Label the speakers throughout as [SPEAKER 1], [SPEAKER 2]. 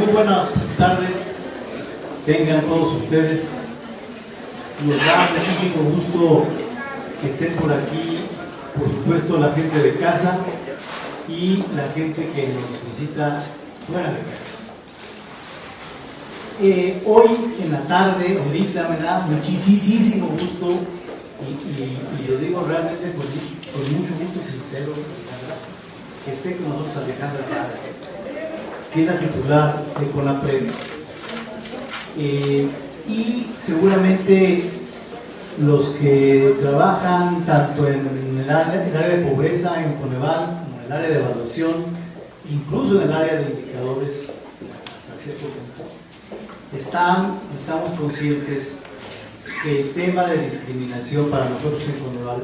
[SPEAKER 1] Muy buenas tardes, tengan todos ustedes. Nos da muchísimo gusto que estén por aquí, por supuesto la gente de casa y la gente que nos visita fuera de casa. Hoy en la tarde, ahorita me da muchísimo gusto y lo digo realmente con mucho gusto y sincero, que esté con nosotros Alejandra Paz, que es la titular de CONAPRED. Y seguramente los que trabajan tanto en el área de pobreza, en Coneval, como en el área de evaluación, incluso en el área de indicadores, hasta cierto punto, estamos conscientes que el tema de discriminación para nosotros en Coneval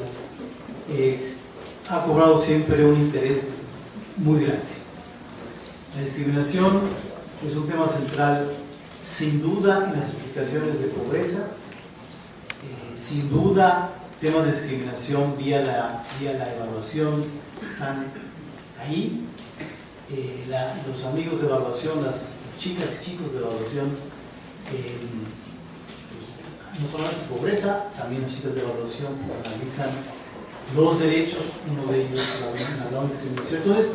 [SPEAKER 1] ha cobrado siempre un interés muy grande. La discriminación es un tema central, sin duda, en las explicaciones de pobreza, sin duda, temas de discriminación vía la evaluación están ahí. Los amigos de evaluación, las chicas y chicos de evaluación, no solamente pobreza, también las chicas de evaluación analizan los derechos, uno de ellos hablaba de discriminación. Entonces,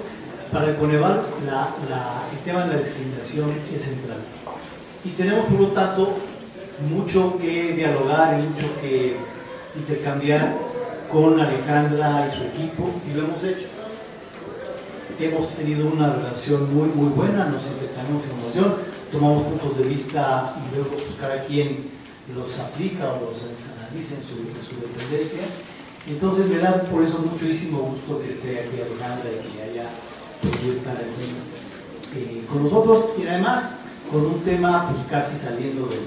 [SPEAKER 1] para el Coneval, el tema de la discriminación es central. Y tenemos, por lo tanto, mucho que dialogar y mucho que intercambiar con Alejandra y su equipo, y lo hemos hecho. Hemos tenido una relación muy buena, nos intercambiamos información, tomamos puntos de vista y luego pues, cada quien los aplica o los analiza en su dependencia. Entonces me da por eso muchísimo gusto que esté aquí Alejandra y que haya podido estar aquí con nosotros, y además con un tema pues, casi saliendo del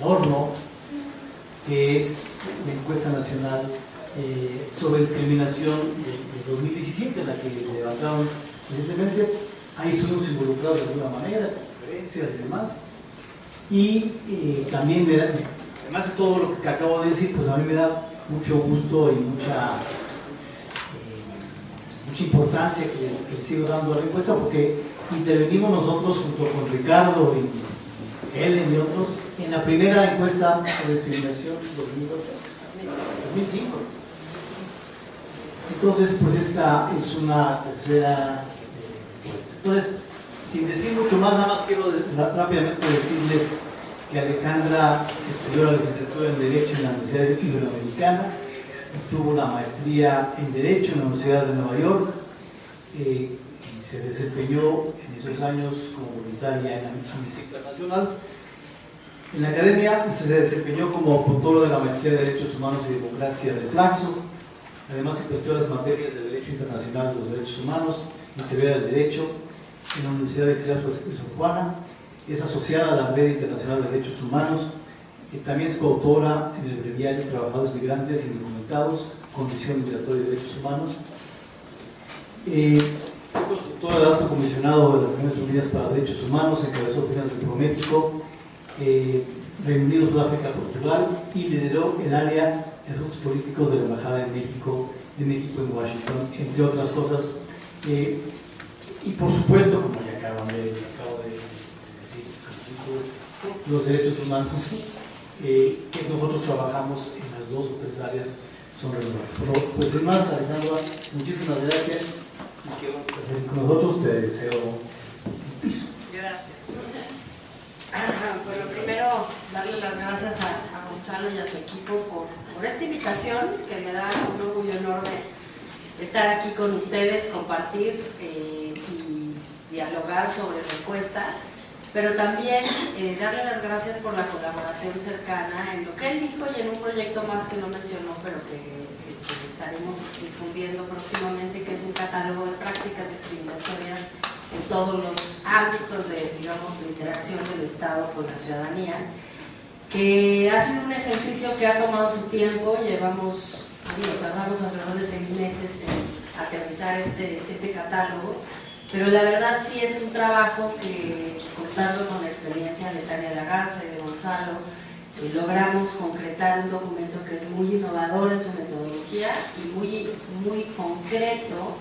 [SPEAKER 1] horno, que es la encuesta nacional sobre discriminación de 2017, la que levantaron recientemente. Ahí estuvimos involucrados de alguna manera, conferencias y demás. Y también me da, además de todo lo que acabo de decir, pues a mí me da mucho gusto y mucha importancia que le sigo dando a la encuesta, porque intervenimos nosotros junto con Ricardo y Helen y otros en la primera encuesta de discriminación 2005. Entonces, pues esta es una tercera. Entonces, sin decir mucho más, nada más quiero rápidamente decirles que Alejandra estudió la licenciatura en Derecho en la Universidad Iberoamericana, obtuvo la maestría en Derecho en la Universidad de Nueva York, y se desempeñó en esos años como voluntaria en Amnistía Internacional. En la academia se desempeñó como autora de la maestría de Derechos Humanos y Democracia de Flaxo. Además, impartió las materias de Derecho Internacional de los Derechos Humanos y Teoría del Derecho en la Universidad de Sor Juana. Es asociada a la Red Internacional de Derechos Humanos, y también es coautora en el breviario Trabajadores Migrantes y Indocumentados, Condición Migratoria y Derechos Humanos. Es consultora del Alto Comisionado de las Naciones Unidas para Derechos Humanos, encabezó oficinas de México, Reino Unido, Sudáfrica, Portugal, y lideró el área de asuntos políticos de la Embajada de México en Washington, entre otras cosas. Y por supuesto, como ya acabo de decir, los derechos humanos que nosotros trabajamos en las dos o tres áreas son relevantes. Pero pues sin más, Alejandra, muchísimas gracias y que vamos a hacer con nosotros. Te deseo un piso.
[SPEAKER 2] Gracias. Bueno, primero darle las gracias a Gonzalo y a su equipo por esta invitación, que me da un orgullo enorme estar aquí con ustedes, compartir y dialogar sobre la encuesta, pero también darle las gracias por la colaboración cercana en lo que él dijo y en un proyecto más que no mencionó, pero que estaremos difundiendo próximamente, que es un catálogo de prácticas discriminatorias en todos los ámbitos de interacción del Estado con la ciudadanía, que ha sido un ejercicio que ha tomado su tiempo. Tardamos alrededor de 6 meses en aterrizar este catálogo, pero la verdad sí es un trabajo que, contando con la experiencia de Tania Lagarza y de Gonzalo, logramos concretar un documento que es muy innovador en su metodología y muy concreto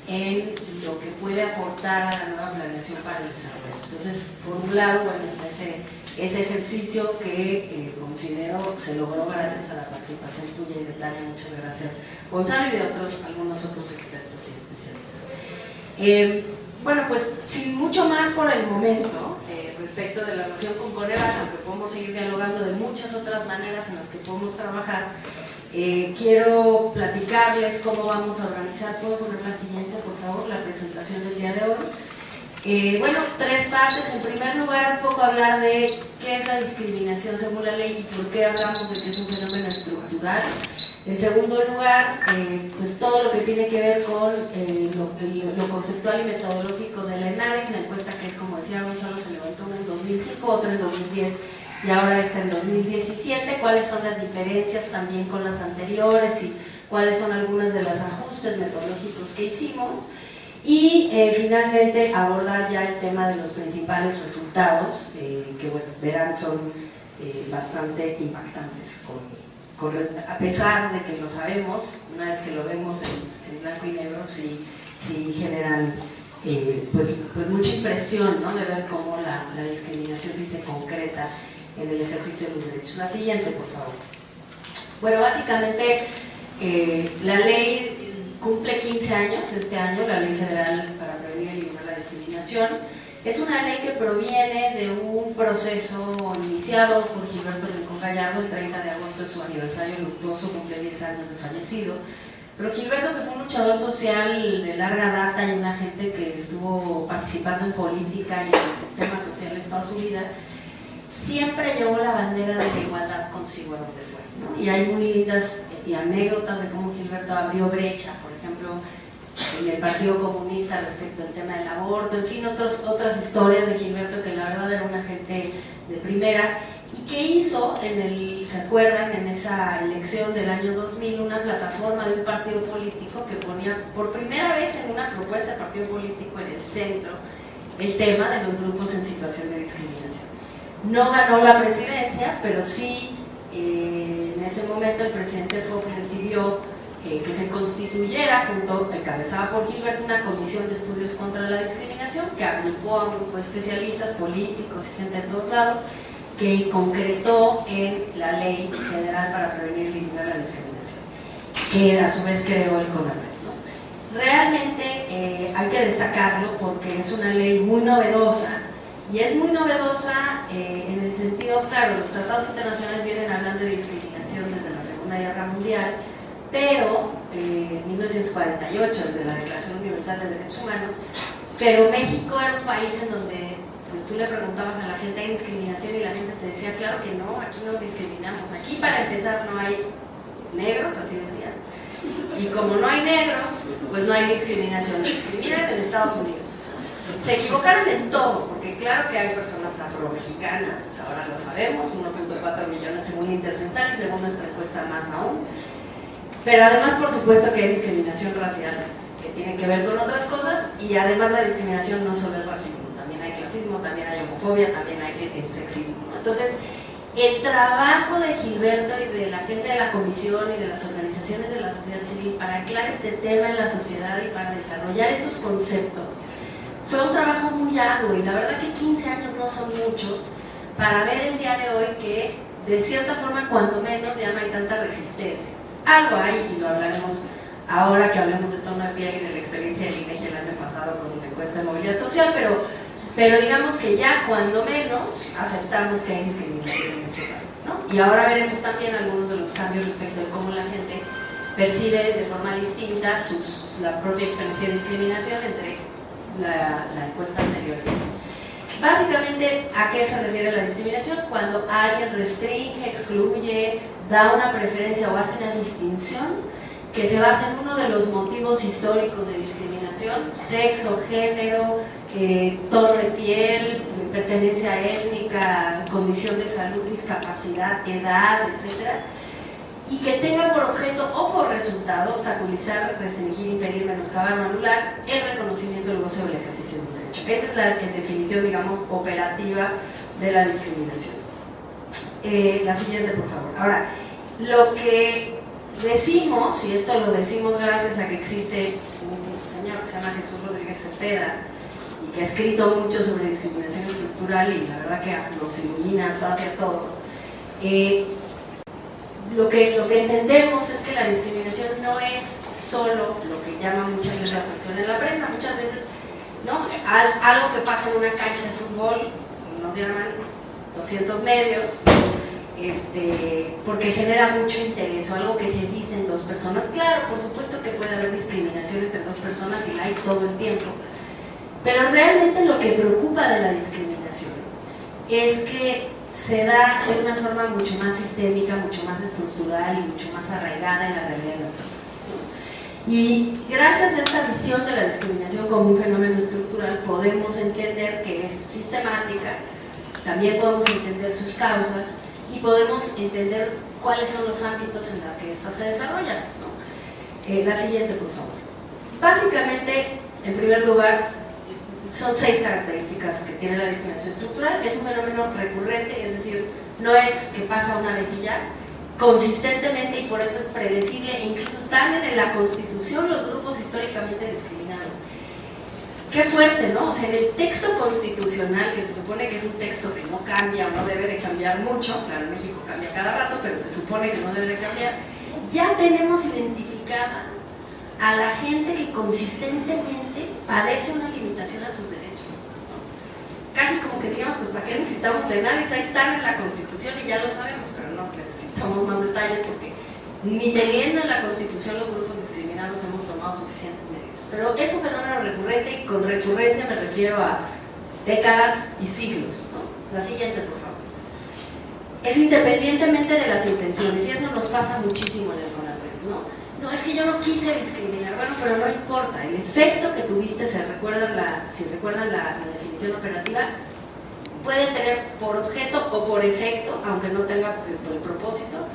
[SPEAKER 2] en lo que puede aportar a la nueva planeación para el desarrollo. Entonces, por un lado, bueno, está ese ejercicio que considero se logró gracias a la participación tuya y de Tania, muchas gracias, Gonzalo, y de algunos otros expertos y especialistas. Bueno, pues sin mucho más por el momento respecto de la relación con Coneval, aunque podemos seguir dialogando de muchas otras maneras en las que podemos trabajar, quiero platicarles cómo vamos a organizar. ¿Puedo poner la siguiente, por favor, la presentación del día de hoy? Bueno, tres partes. En primer lugar, un poco hablar de qué es la discriminación según la ley y por qué hablamos de que es un fenómeno estructural. En segundo lugar, pues todo lo que tiene que ver con lo conceptual y metodológico de la ENADIS, la encuesta que es, como decía Gonzalo, se levantó una en 2005, otra en 2010 y ahora está en 2017, cuáles son las diferencias también con las anteriores y cuáles son algunos de los ajustes metodológicos que hicimos. Y finalmente abordar ya el tema de los principales resultados, que bueno, verán son bastante impactantes, a pesar de que lo sabemos, una vez que lo vemos en blanco y negro, sí generan pues mucha impresión, ¿no?, de ver cómo la discriminación sí se concreta en el ejercicio de los derechos. La siguiente, por favor. Bueno, básicamente la ley cumple 15 años este año, la Ley Federal para Prevenir y Eliminar la Discriminación. Es una ley que proviene de un proceso iniciado por Gilberto Rincón Gallardo. El 30 de agosto es su aniversario luctuoso, cumple 10 años de fallecido. Pero Gilberto, que fue un luchador social de larga data y una gente que estuvo participando en política y en temas sociales toda su vida, siempre llevó la bandera de la igualdad consigo a donde fue, ¿no? Y hay muy lindas anécdotas de cómo Gilberto abrió brecha, por ejemplo, en el Partido Comunista respecto al tema del aborto, en fin, otras historias de Gilberto, que la verdad era una gente de primera, y que hizo, ¿se acuerdan?, en esa elección del año 2000, una plataforma de un partido político que ponía por primera vez en una propuesta de partido político en el centro el tema de los grupos en situación de discriminación. No ganó la presidencia, pero sí en ese momento el presidente Fox decidió que se constituyera, encabezada por Gilberto, una comisión de estudios contra la discriminación que agrupó a un grupo de especialistas, políticos y gente de todos lados, que concretó en la Ley Federal para Prevenir y Eliminar la Discriminación, que a su vez creó el CONAPRED, ¿no? Realmente hay que destacarlo porque es una ley muy novedosa. Y es muy novedosa en el sentido, claro, los tratados internacionales vienen hablando de discriminación desde la Segunda Guerra Mundial, pero en 1948, desde la Declaración Universal de Derechos Humanos, pero México era un país en donde pues, tú le preguntabas a la gente, ¿hay discriminación? Y la gente te decía, claro que no, aquí no discriminamos, aquí para empezar no hay negros, así decían, y como no hay negros, pues no hay discriminación, discriminan en Estados Unidos. Se equivocaron en todo, porque claro que hay personas afromexicanas, ahora lo sabemos, 1.4 millones según Intercensal y según nuestra encuesta más aún, pero además por supuesto que hay discriminación racial que tiene que ver con otras cosas, y además la discriminación no solo es racismo, también hay clasismo, también hay homofobia, también hay sexismo, ¿no? Entonces el trabajo de Gilberto y de la gente de la comisión y de las organizaciones de la sociedad civil para anclar este tema en la sociedad y para desarrollar estos conceptos fue un trabajo muy arduo, y la verdad que 15 años no son muchos para ver el día de hoy que de cierta forma cuando menos ya no hay tanta resistencia. Algo hay, y lo hablaremos ahora que hablemos de tono de piel y de la experiencia del INEGI el año pasado con la encuesta de movilidad social, pero digamos que ya cuando menos aceptamos que hay discriminación en este país, ¿no? Y ahora veremos también algunos de los cambios respecto de cómo la gente percibe de forma distinta la propia experiencia de discriminación entre la encuesta anterior. Básicamente, ¿a qué se refiere la discriminación? Cuando alguien restringe, excluye, da una preferencia o hace una distinción que se basa en uno de los motivos históricos de discriminación: sexo, género, tono de piel, pertenencia étnica, condición de salud, discapacidad, edad, etc. Y que tenga por objeto o por resultado obstaculizar, restringir, impedir, menoscabar o anular el reconocimiento, el goce o el ejercicio de un derecho. Esa es la definición, digamos, operativa de la discriminación. La siguiente, por favor. Ahora, lo que decimos, y esto lo decimos gracias a que existe un señor que se llama Jesús Rodríguez Cepeda y que ha escrito mucho sobre discriminación estructural y la verdad que nos ilumina a todas y a todos. Lo que entendemos es que la discriminación no es solo lo que llama muchas veces la atención en la prensa, muchas veces, ¿no? Algo que pasa en una cancha de fútbol, nos llaman 200 medios, porque genera mucho interés, o algo que se dice en dos personas. Claro, por supuesto que puede haber discriminación entre dos personas y la hay todo el tiempo, pero realmente lo que preocupa de la discriminación es que se da de una forma mucho más sistémica, mucho más estructural y mucho más arraigada en la realidad de nuestro país, ¿no? Y gracias a esta visión de la discriminación como un fenómeno estructural podemos entender que es sistemática, también podemos entender sus causas y podemos entender cuáles son los ámbitos en los que ésta se desarrolla, ¿no? La siguiente, por favor. Básicamente, en primer lugar, son 6 características que tiene la discriminación estructural. Es un fenómeno recurrente, es decir, no es que pasa una vez y ya, consistentemente, y por eso es predecible, e incluso están en la Constitución los grupos históricamente discriminados. Qué fuerte, ¿no? O sea, en el texto constitucional, que se supone que es un texto que no cambia o no debe de cambiar mucho, claro, en México cambia cada rato, pero se supone que no debe de cambiar, ya tenemos identificada a la gente que consistentemente padece una limitación a sus derechos, ¿no? Casi como que digamos, pues ¿para qué necesitamos plenarios? Ahí están en la Constitución y ya lo sabemos, pero no, necesitamos más detalles porque ni teniendo en la Constitución los grupos discriminados hemos tomado suficientes medidas. Pero es un fenómeno recurrente y con recurrencia me refiero a décadas y siglos, ¿no? La siguiente, por favor. Es independientemente de las intenciones y eso nos pasa muchísimo en el CONAPRED, ¿no? No, es que yo no quise discriminar, bueno, pero no importa, el efecto que tuviste, si recuerdan la definición operativa, puede tener por objeto o por efecto, aunque no tenga por el propósito,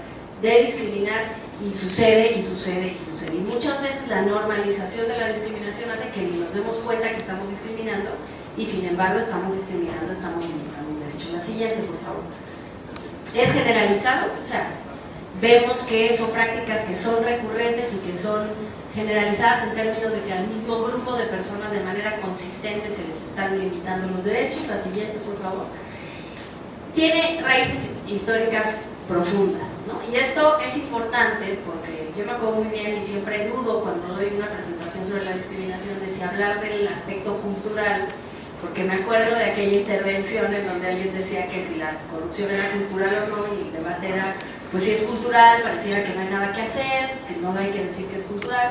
[SPEAKER 2] de discriminar y sucede, y sucede, y sucede. Y muchas veces la normalización de la discriminación hace que ni nos demos cuenta que estamos discriminando y sin embargo estamos discriminando, estamos limitando un derecho. La siguiente, por favor. Es generalizado, o sea, vemos que son prácticas que son recurrentes y que son generalizadas en términos de que al mismo grupo de personas de manera consistente se les están limitando los derechos. La siguiente, por favor. Tiene raíces históricas profundas, ¿no? Y esto es importante porque yo me acuerdo muy bien y siempre dudo cuando doy una presentación sobre la discriminación de si hablar del aspecto cultural, porque me acuerdo de aquella intervención en donde alguien decía que si la corrupción era cultural o no, y el debate era, pues si es cultural, pareciera que no hay nada que hacer, que no hay que decir que es cultural,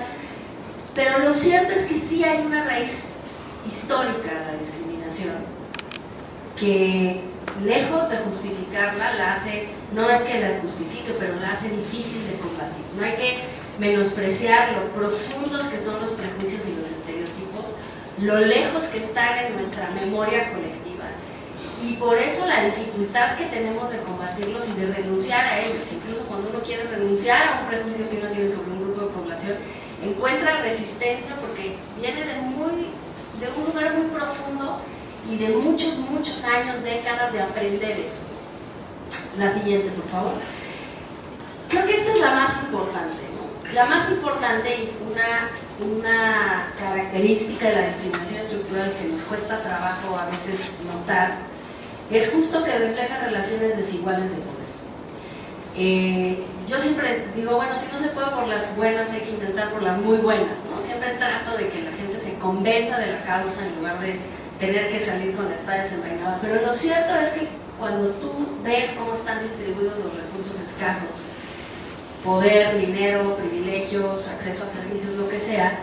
[SPEAKER 2] pero lo cierto es que sí hay una raíz histórica a la discriminación, que lejos de justificarla, la hace, no es que la justifique, pero la hace difícil de combatir. No hay que menospreciar lo profundos que son los prejuicios y los estereotipos, lo lejos que están en nuestra memoria colectiva, y por eso la dificultad que tenemos de combatirlos y de renunciar a ellos. Incluso cuando uno quiere renunciar a un prejuicio que uno tiene sobre un grupo de población, encuentra resistencia porque viene de un lugar muy profundo y de muchos años, décadas de aprender eso. La siguiente, por favor. Creo que esta es la más importante, ¿no? La más importante y una característica de la discriminación estructural que nos cuesta trabajo a veces notar es justo que refleja relaciones desiguales de poder. Yo siempre digo, bueno, si no se puede por las buenas, hay que intentar por las muy buenas, ¿no? Siempre trato de que la gente se convenza de la causa en lugar de tener que salir con la espada desenvainada. Pero lo cierto es que cuando tú ves cómo están distribuidos los recursos escasos, poder, dinero, privilegios, acceso a servicios, lo que sea,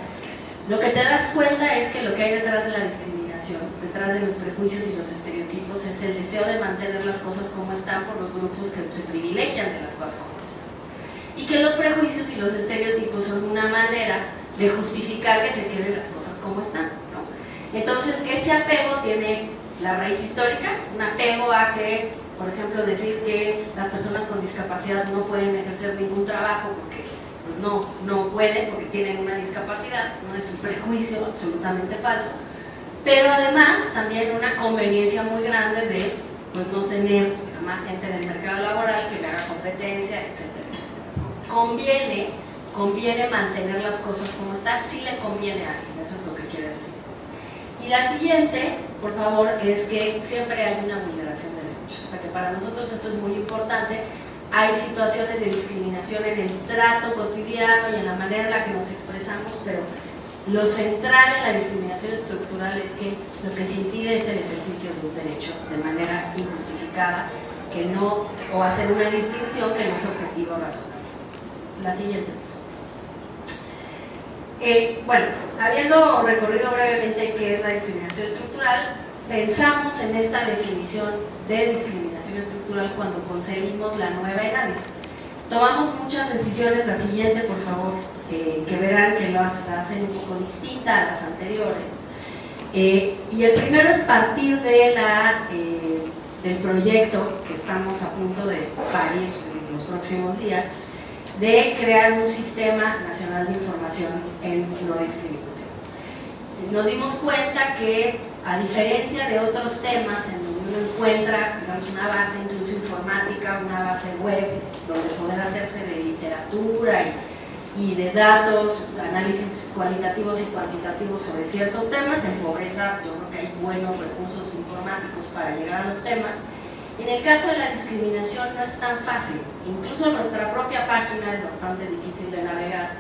[SPEAKER 2] lo que te das cuenta es que lo que hay detrás de la discriminación, detrás de los prejuicios y los estereotipos, es el deseo de mantener las cosas como están por los grupos que se privilegian de las cosas como están. Y que los prejuicios y los estereotipos son una manera de justificar que se queden las cosas como están, ¿no? Entonces, ese apego tiene la raíz histórica, un apego a que, por ejemplo, decir que las personas con discapacidad no pueden ejercer ningún trabajo porque pues no pueden, porque tienen una discapacidad, no es un prejuicio absolutamente falso, pero además también una conveniencia muy grande de pues no tener más gente en el mercado laboral que me haga competencia, etcétera, etcétera. Conviene conviene mantener las cosas como están, sí le conviene a alguien, eso es lo que quiere decir. Y la siguiente, por favor, es que siempre hay una vulneración de derechos, porque para nosotros esto es muy importante. Hay situaciones de discriminación en el trato cotidiano y en la manera en la que nos expresamos, pero lo central en la discriminación estructural es que lo que se impide es el ejercicio de un derecho de manera injustificada, que no, o hacer una distinción que no es objetiva o razonable. La siguiente. Bueno, habiendo recorrido brevemente qué es la discriminación estructural, pensamos en esta definición de discriminación estructural cuando concebimos la nueva ENADIS. Tomamos muchas decisiones, la siguiente por favor, que verán que la hacen un poco distinta a las anteriores. Y el primero es partir de del proyecto que estamos a punto de parir en los próximos días, de crear un sistema nacional de información en no discriminación. Nos dimos cuenta que, a diferencia de otros temas en donde uno encuentra, digamos, una base incluso informática, una base web, donde poder hacerse de literatura y de datos, análisis cualitativos y cuantitativos sobre ciertos temas, en pobreza yo creo que hay buenos recursos informáticos para llegar a los temas. En el caso de la discriminación no es tan fácil, incluso nuestra propia página es bastante difícil de navegar.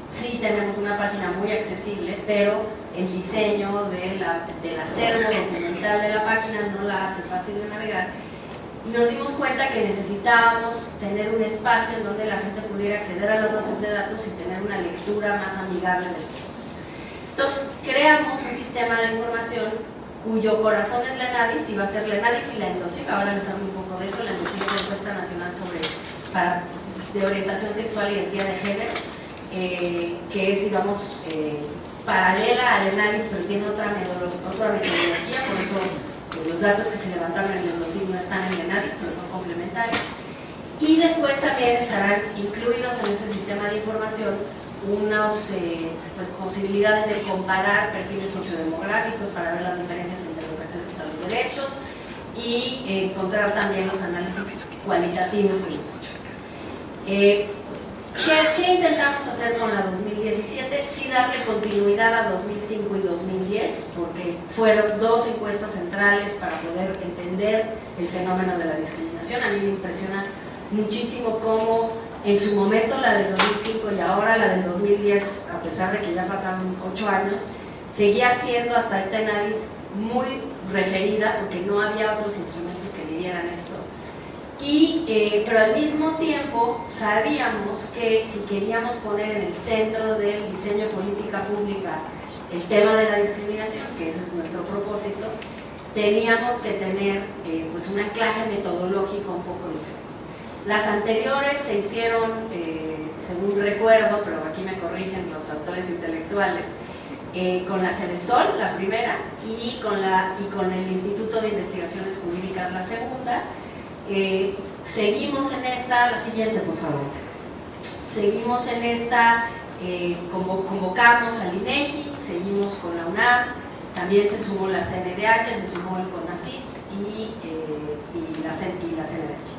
[SPEAKER 2] Sí tenemos una página muy accesible, pero el diseño del acervo documental de la página no la hace fácil de navegar. Y nos dimos cuenta que necesitábamos tener un espacio en donde la gente pudiera acceder a las bases de datos y tener una lectura más amigable de todos. Entonces creamos un sistema de información cuyo corazón es la ENADIS, y va a ser la ENADIS y la ENDOSIC. Ahora les hablo un poco de eso. La ENDOSIC es la Encuesta Nacional de Orientación Sexual e Identidad de Género, que es, digamos, paralela a la ENADIS, pero tiene otra metodología, por eso los datos que se levantaron en la ENDOSIC no están en la ENADIS, pero son complementarios. Y después también estarán incluidos en ese sistema de información unas posibilidades de comparar perfiles sociodemográficos para ver las diferencias entre los accesos a los derechos y encontrar también los análisis cualitativos que hemos hecho. ¿Qué intentamos hacer con la 2017? Sí darle continuidad a 2005 y 2010, porque fueron dos encuestas centrales para poder entender el fenómeno de la discriminación. A mí me impresiona muchísimo cómo en su momento la del 2005 y ahora la del 2010, a pesar de que ya pasaron 8 años, seguía siendo hasta esta ENADIS muy referida porque no había otros instrumentos que midieran esto. Pero al mismo tiempo sabíamos que si queríamos poner en el centro del diseño de política pública el tema de la discriminación, que ese es nuestro propósito, teníamos que tener pues un anclaje metodológico un poco diferente. Las anteriores se hicieron, según recuerdo, pero aquí me corrigen los autores intelectuales, con la CEDESOL, la primera, y con el Instituto de Investigaciones Jurídicas, la segunda. Seguimos en esta, la siguiente por favor. Seguimos en esta, convocamos al INEGI, seguimos con la UNAM, también se sumó la CNDH, se sumó el CONACYT y la CNDH.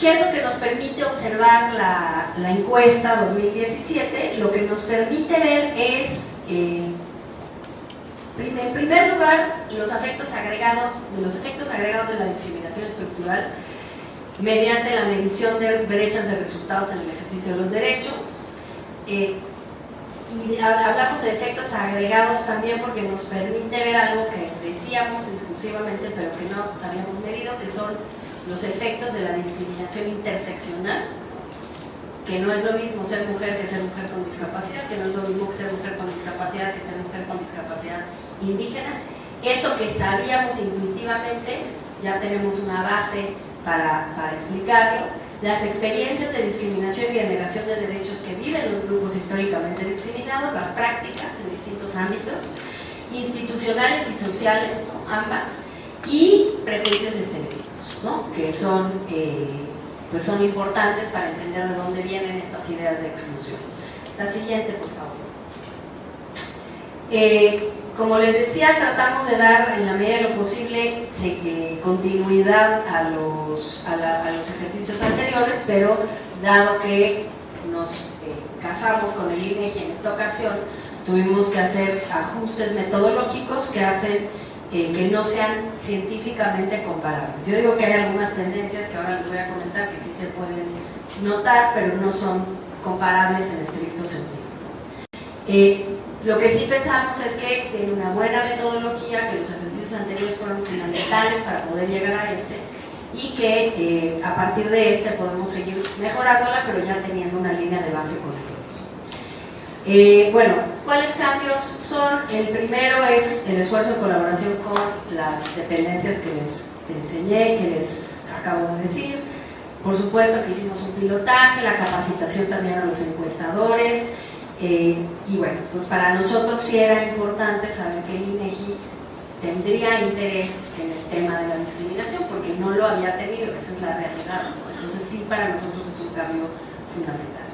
[SPEAKER 2] ¿Qué es lo que nos permite observar la encuesta 2017? Lo que nos permite ver es, en primer lugar, los efectos agregados de la discriminación estructural mediante la medición de brechas de resultados en el ejercicio de los derechos. Y hablamos de efectos agregados también porque nos permite ver algo que decíamos exclusivamente pero que no habíamos medido, que son los efectos de la discriminación interseccional, que no es lo mismo ser mujer que ser mujer con discapacidad, que no es lo mismo que ser mujer con discapacidad que ser mujer con discapacidad indígena. Esto que sabíamos intuitivamente, ya tenemos una base para explicarlo. Las experiencias de discriminación y de negación de derechos que viven los grupos históricamente discriminados, las prácticas en distintos ámbitos, institucionales y sociales, ¿no? Ambas, y prejuicios y estereotipos, ¿no? Que son, pues son importantes para entender de dónde vienen estas ideas de exclusión. La siguiente, por favor. Como les decía, tratamos de dar en la medida de lo posible continuidad a los ejercicios anteriores, pero dado que nos casamos con el INEGI en esta ocasión, tuvimos que hacer ajustes metodológicos que hacen que no sean científicamente comparables. Yo digo que hay algunas tendencias que ahora les voy a comentar que sí se pueden notar, pero no son comparables en estricto sentido. Lo que sí pensamos es que tiene una buena metodología, que los ejercicios anteriores fueron fundamentales para poder llegar a este, y que a partir de este podemos seguir mejorándola, pero ya teniendo una línea de base con ellos. Bueno, ¿cuáles cambios son? El primero es el esfuerzo de colaboración con las dependencias que les enseñé, que les acabo de decir. Por supuesto que hicimos un pilotaje, la capacitación también a los encuestadores, y bueno, pues para nosotros sí era importante saber que el INEGI tendría interés en el tema de la discriminación, porque no lo había tenido, esa es la realidad, ¿no? Entonces sí, para nosotros es un cambio fundamental.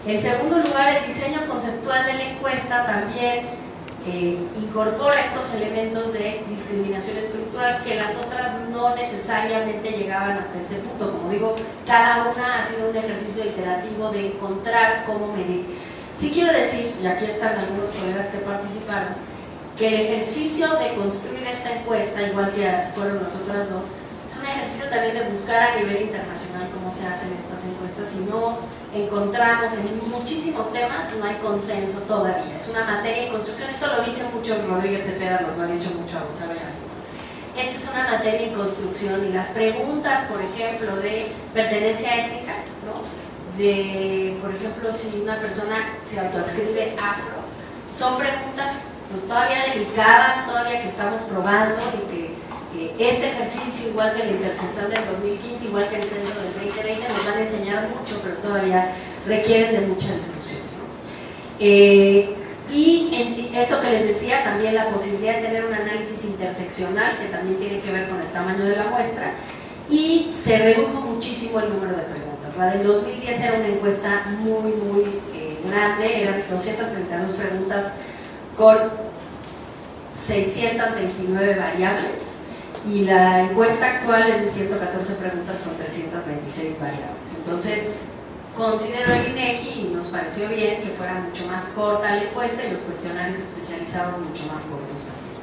[SPEAKER 2] En segundo lugar, el diseño conceptual de la encuesta también incorpora estos elementos de discriminación estructural que las otras no necesariamente llegaban hasta ese punto. Como digo, cada una ha sido un ejercicio iterativo de encontrar cómo medir. Sí quiero decir, y aquí están algunos colegas que participaron, que el ejercicio de construir esta encuesta, igual que fueron las otras dos, es un ejercicio también de buscar a nivel internacional cómo se hacen estas encuestas, y no encontramos en muchísimos temas, no hay consenso todavía. Es una materia en construcción, esto lo dice mucho Rodríguez Cepeda, nos lo ha dicho mucho a Gonzalo Yáñez. Esta es una materia en construcción, y las preguntas, por ejemplo, de pertenencia étnica, ¿no? De, por ejemplo, si una persona se autoadscribe afro, son preguntas pues todavía delicadas, todavía que estamos probando, y que este ejercicio, igual que el intercensal del 2015, igual que el censo del 2020, nos van a enseñar mucho, pero todavía requieren de mucha discusión, ¿no? Y esto que les decía, también la posibilidad de tener un análisis interseccional, que también tiene que ver con el tamaño de la muestra, y se redujo muchísimo el número de preguntas. La del 2010 era una encuesta muy grande, eran 232 preguntas con 629 variables, y la encuesta actual es de 114 preguntas con 326 variables. Entonces, consideró el INEGI y nos pareció bien que fuera mucho más corta la encuesta y los cuestionarios especializados mucho más cortos también.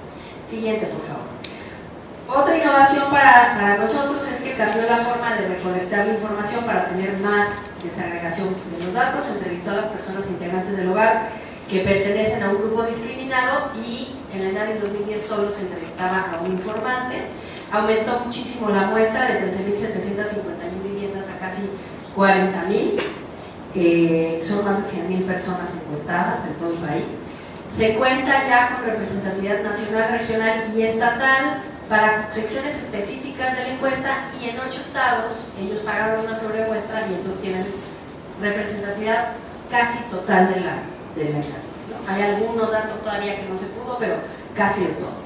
[SPEAKER 2] Siguiente, por favor. Otra innovación para nosotros es que cambió la forma de recolectar la información para tener más desagregación de los datos. Entrevistó a las personas integrantes del hogar que pertenecen a un grupo discriminado, y en el análisis 2010 solo se entrevistaba a un informante. Aumentó muchísimo la muestra de 13.751 viviendas a casi 40.000. Son más de 100.000 personas encuestadas en todo el país. Se cuenta ya con representatividad nacional, regional y estatal para secciones específicas de la encuesta, y en 8 estados ellos pagaron una sobremuestra y entonces tienen representatividad casi total de la análisis, ¿no? Hay algunos datos todavía que no se pudo, pero casi de todo.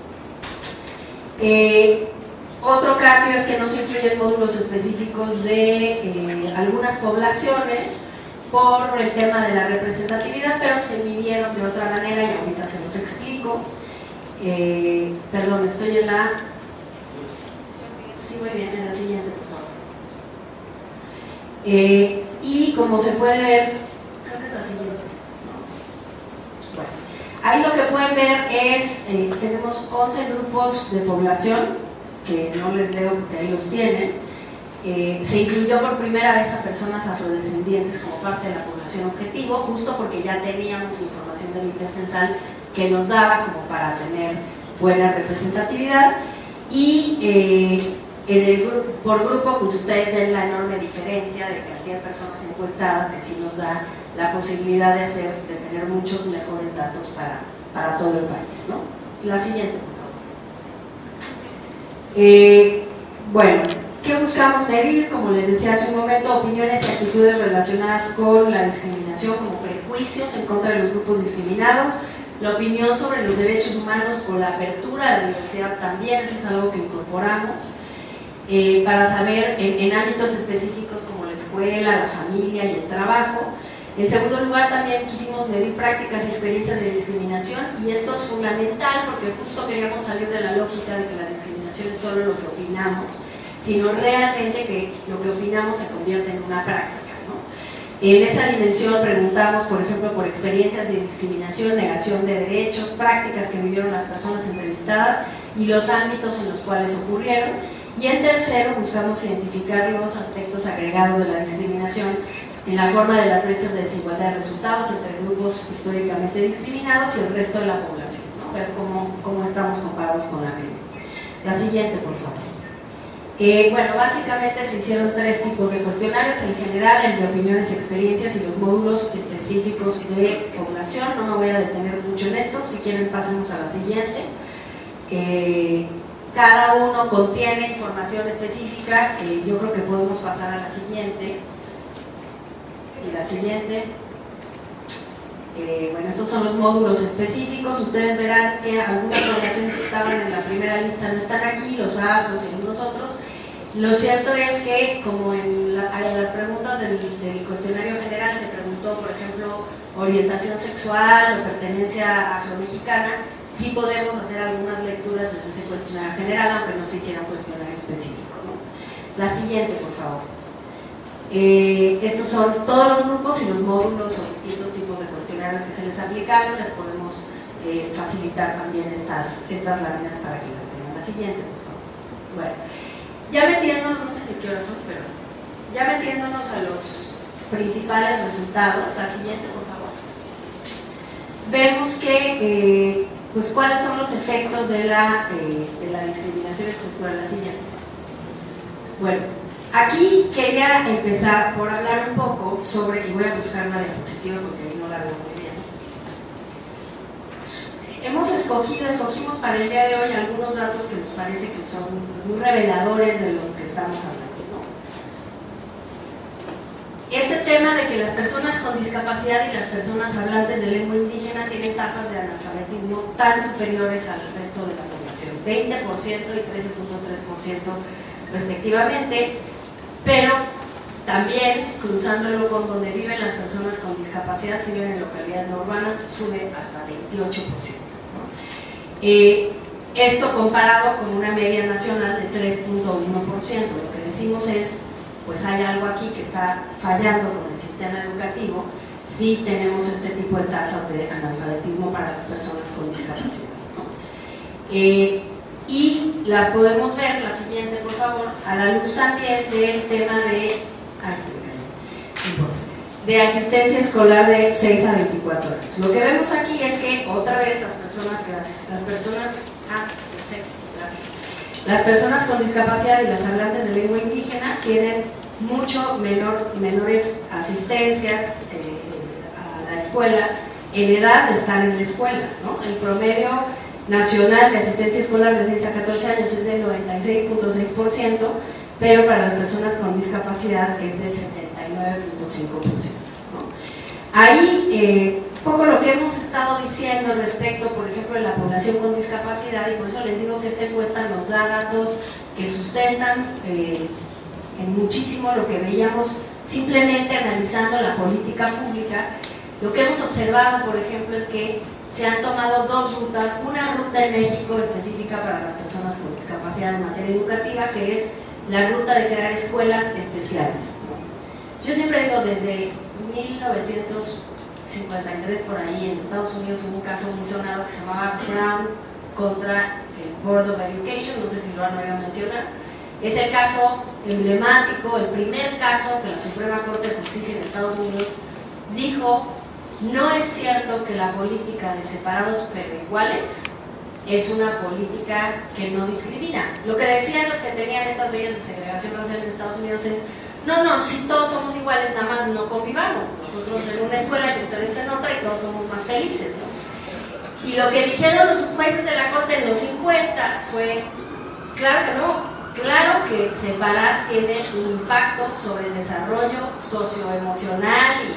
[SPEAKER 2] Otro cambio es que no se incluyen módulos específicos de algunas poblaciones por el tema de la representatividad, pero se midieron de otra manera y ahorita se los explico. Perdón, estoy en la... Sí, muy bien, en la siguiente, por favor. Y como se puede ver, creo que es la siguiente. Bueno, ahí lo que pueden ver es, tenemos 11 grupos de población, que no les leo porque ahí los tienen. Se incluyó por primera vez a personas afrodescendientes como parte de la población objetivo, justo porque ya teníamos la información del intercensal que nos daba como para tener buena representatividad. Y por grupo, pues ustedes ven la enorme diferencia de cantidad de personas encuestadas, que sí nos da la posibilidad de tener muchos mejores datos para todo el país, ¿no? La siguiente, por favor. Bueno, ¿qué buscamos medir? Como les decía hace un momento, opiniones y actitudes relacionadas con la discriminación, como prejuicios en contra de los grupos discriminados, la opinión sobre los derechos humanos o la apertura a la diversidad también, eso es algo que incorporamos, para saber en ámbitos específicos como la escuela, la familia y el trabajo. En segundo lugar, también quisimos medir prácticas y experiencias de discriminación, y esto es fundamental porque justo queríamos salir de la lógica de que la discriminación es solo lo que opinamos, sino realmente que lo que opinamos se convierte en una práctica, ¿no? En esa dimensión preguntamos, por ejemplo, por experiencias de discriminación, negación de derechos, prácticas que vivieron las personas entrevistadas y los ámbitos en los cuales ocurrieron. Y en tercero, buscamos identificar los aspectos agregados de la discriminación en la forma de las brechas de desigualdad de resultados entre grupos históricamente discriminados y el resto de la población, ¿no? Ver cómo estamos comparados con la media. La siguiente, por favor. Bueno, básicamente se hicieron 3 tipos de cuestionarios, en general, el de opiniones, experiencias y los módulos específicos de población. No me voy a detener mucho en esto, si quieren pasemos a la siguiente. Cada uno contiene información específica, yo creo que podemos pasar a la siguiente. Y la siguiente. Bueno, estos son los módulos específicos. Ustedes verán que algunas poblaciones que estaban en la primera lista no están aquí, los afros y algunos otros. Lo cierto es que, como en las preguntas del cuestionario general se preguntó, por ejemplo, orientación sexual o pertenencia afromexicana, sí podemos hacer algunas lecturas desde ese cuestionario general, aunque no se hiciera un cuestionario específico, ¿no? La siguiente, por favor. Estos son todos los grupos y los módulos o distintos tipos de cuestionarios que se les aplicaron. Les podemos facilitar también estas láminas para que las tengan. La siguiente, por favor. Bueno, ya metiéndonos, no sé de qué hora son, pero ya metiéndonos a los principales resultados. La siguiente, por favor. Vemos que, pues, cuáles son los efectos de la discriminación estructural. La siguiente. Bueno, aquí quería empezar por hablar un poco sobre, y voy a buscar una diapositiva porque ahí no la veo muy bien. Escogimos para el día de hoy algunos datos que nos parece que son muy reveladores de lo que estamos hablando, ¿no? Este tema de que las personas con discapacidad y las personas hablantes de lengua indígena tienen tasas de analfabetismo tan superiores al resto de la población, 20% y 13.3% respectivamente, pero también cruzándolo con donde viven las personas con discapacidad, si viven en localidades no urbanas, sube hasta 28%, ¿no? Esto comparado con una media nacional de 3.1%. Lo que decimos es, pues hay algo aquí que está fallando con el sistema educativo si tenemos este tipo de tasas de analfabetismo para las personas con discapacidad, ¿no? Y las podemos ver, la siguiente por favor, a la luz también del tema de asistencia escolar de 6 a 24 años. Lo que vemos aquí es que otra vez las personas con discapacidad y las hablantes de lengua indígena tienen mucho menores asistencias a la escuela en edad de estar en la escuela, ¿no? El promedio nacional de asistencia escolar de 6 a 14 años es del 96.6%, pero para las personas con discapacidad es del 79.5%, ¿no? Ahí, poco lo que hemos estado diciendo respecto, por ejemplo, de la población con discapacidad, y por eso les digo que esta encuesta nos da datos que sustentan en muchísimo lo que veíamos simplemente analizando la política pública. Lo que hemos observado, por ejemplo, es que se han tomado 2 rutas, una ruta en México específica para las personas con discapacidad en materia educativa, que es la ruta de crear escuelas especiales, ¿no? Yo siempre digo, desde 1953 por ahí en Estados Unidos hubo un caso muy sonado que se llamaba Brown contra el Board of Education, no sé si lo han oído mencionar. Es el caso emblemático, el primer caso que la Suprema Corte de Justicia de Estados Unidos dijo: no es cierto que la política de separados pero iguales es una política que no discrimina. Lo que decían los que tenían estas leyes de segregación racial en Estados Unidos es: no, si todos somos iguales, nada más no convivamos. Nosotros en una escuela y ustedes en otra y todos somos más felices, ¿no? Y lo que dijeron los jueces de la Corte en los 50 fue: claro que no, claro que separar tiene un impacto sobre el desarrollo socioemocional y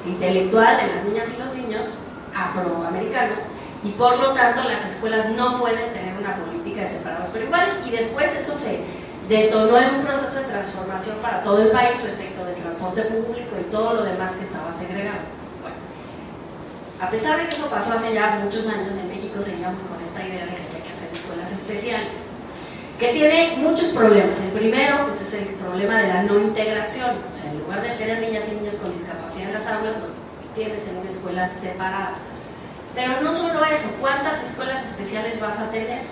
[SPEAKER 2] intelectual de las niñas y los niños afroamericanos, y por lo tanto las escuelas no pueden tener una política de separados pero iguales. Y después eso se detonó en un proceso de transformación para todo el país respecto del transporte público y todo lo demás que estaba segregado. Bueno, a pesar de que eso pasó hace ya muchos años, en México seguíamos con esta idea de que había que hacer escuelas especiales. que tiene muchos problemas. El primero pues, es el problema de la no integración, o sea, en lugar de tener niñas y niños con discapacidad en las aulas, los tienes en una escuela separada. Pero no solo eso, ¿cuántas escuelas especiales vas a tener?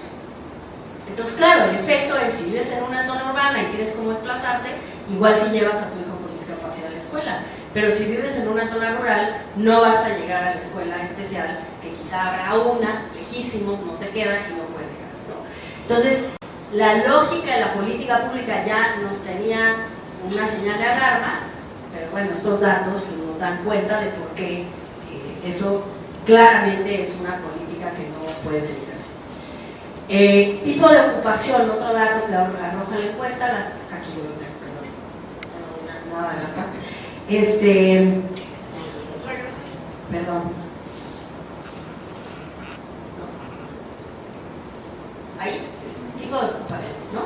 [SPEAKER 2] Entonces, claro, el efecto es, si vives en una zona urbana y tienes cómo desplazarte, igual si llevas a tu hijo con discapacidad a la escuela. Pero si vives en una zona rural, no vas a llegar a la escuela especial, que quizá habrá una, lejísimos, no te queda y no puedes llegar, ¿no? Entonces, la lógica de la política pública ya nos tenía una señal de alarma, pero bueno, estos datos pues, nos dan cuenta de por qué eso claramente es una política que no puede seguir así. Tipo de ocupación, otro dato que arroja la encuesta, aquí yo lo tengo, perdón, nada de acá. Perdón. Ahí, tipo de ocupación, ¿no?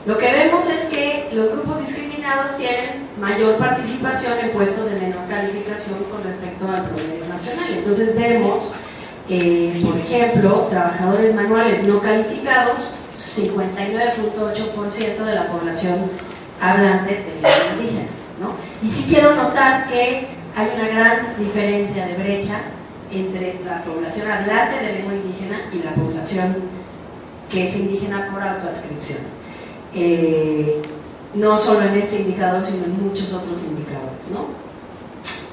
[SPEAKER 2] Lo que vemos es que los grupos discriminados tienen mayor participación en puestos de menor calificación con respecto al promedio nacional. Entonces vemos, por ejemplo, trabajadores manuales no calificados, 59.8% de la población hablante de lengua indígena, ¿no? Y sí quiero notar que hay una gran diferencia de brecha entre la población hablante de lengua indígena y la población que es indígena por autoadscripción. No solo en este indicador, sino en muchos otros indicadores, ¿no?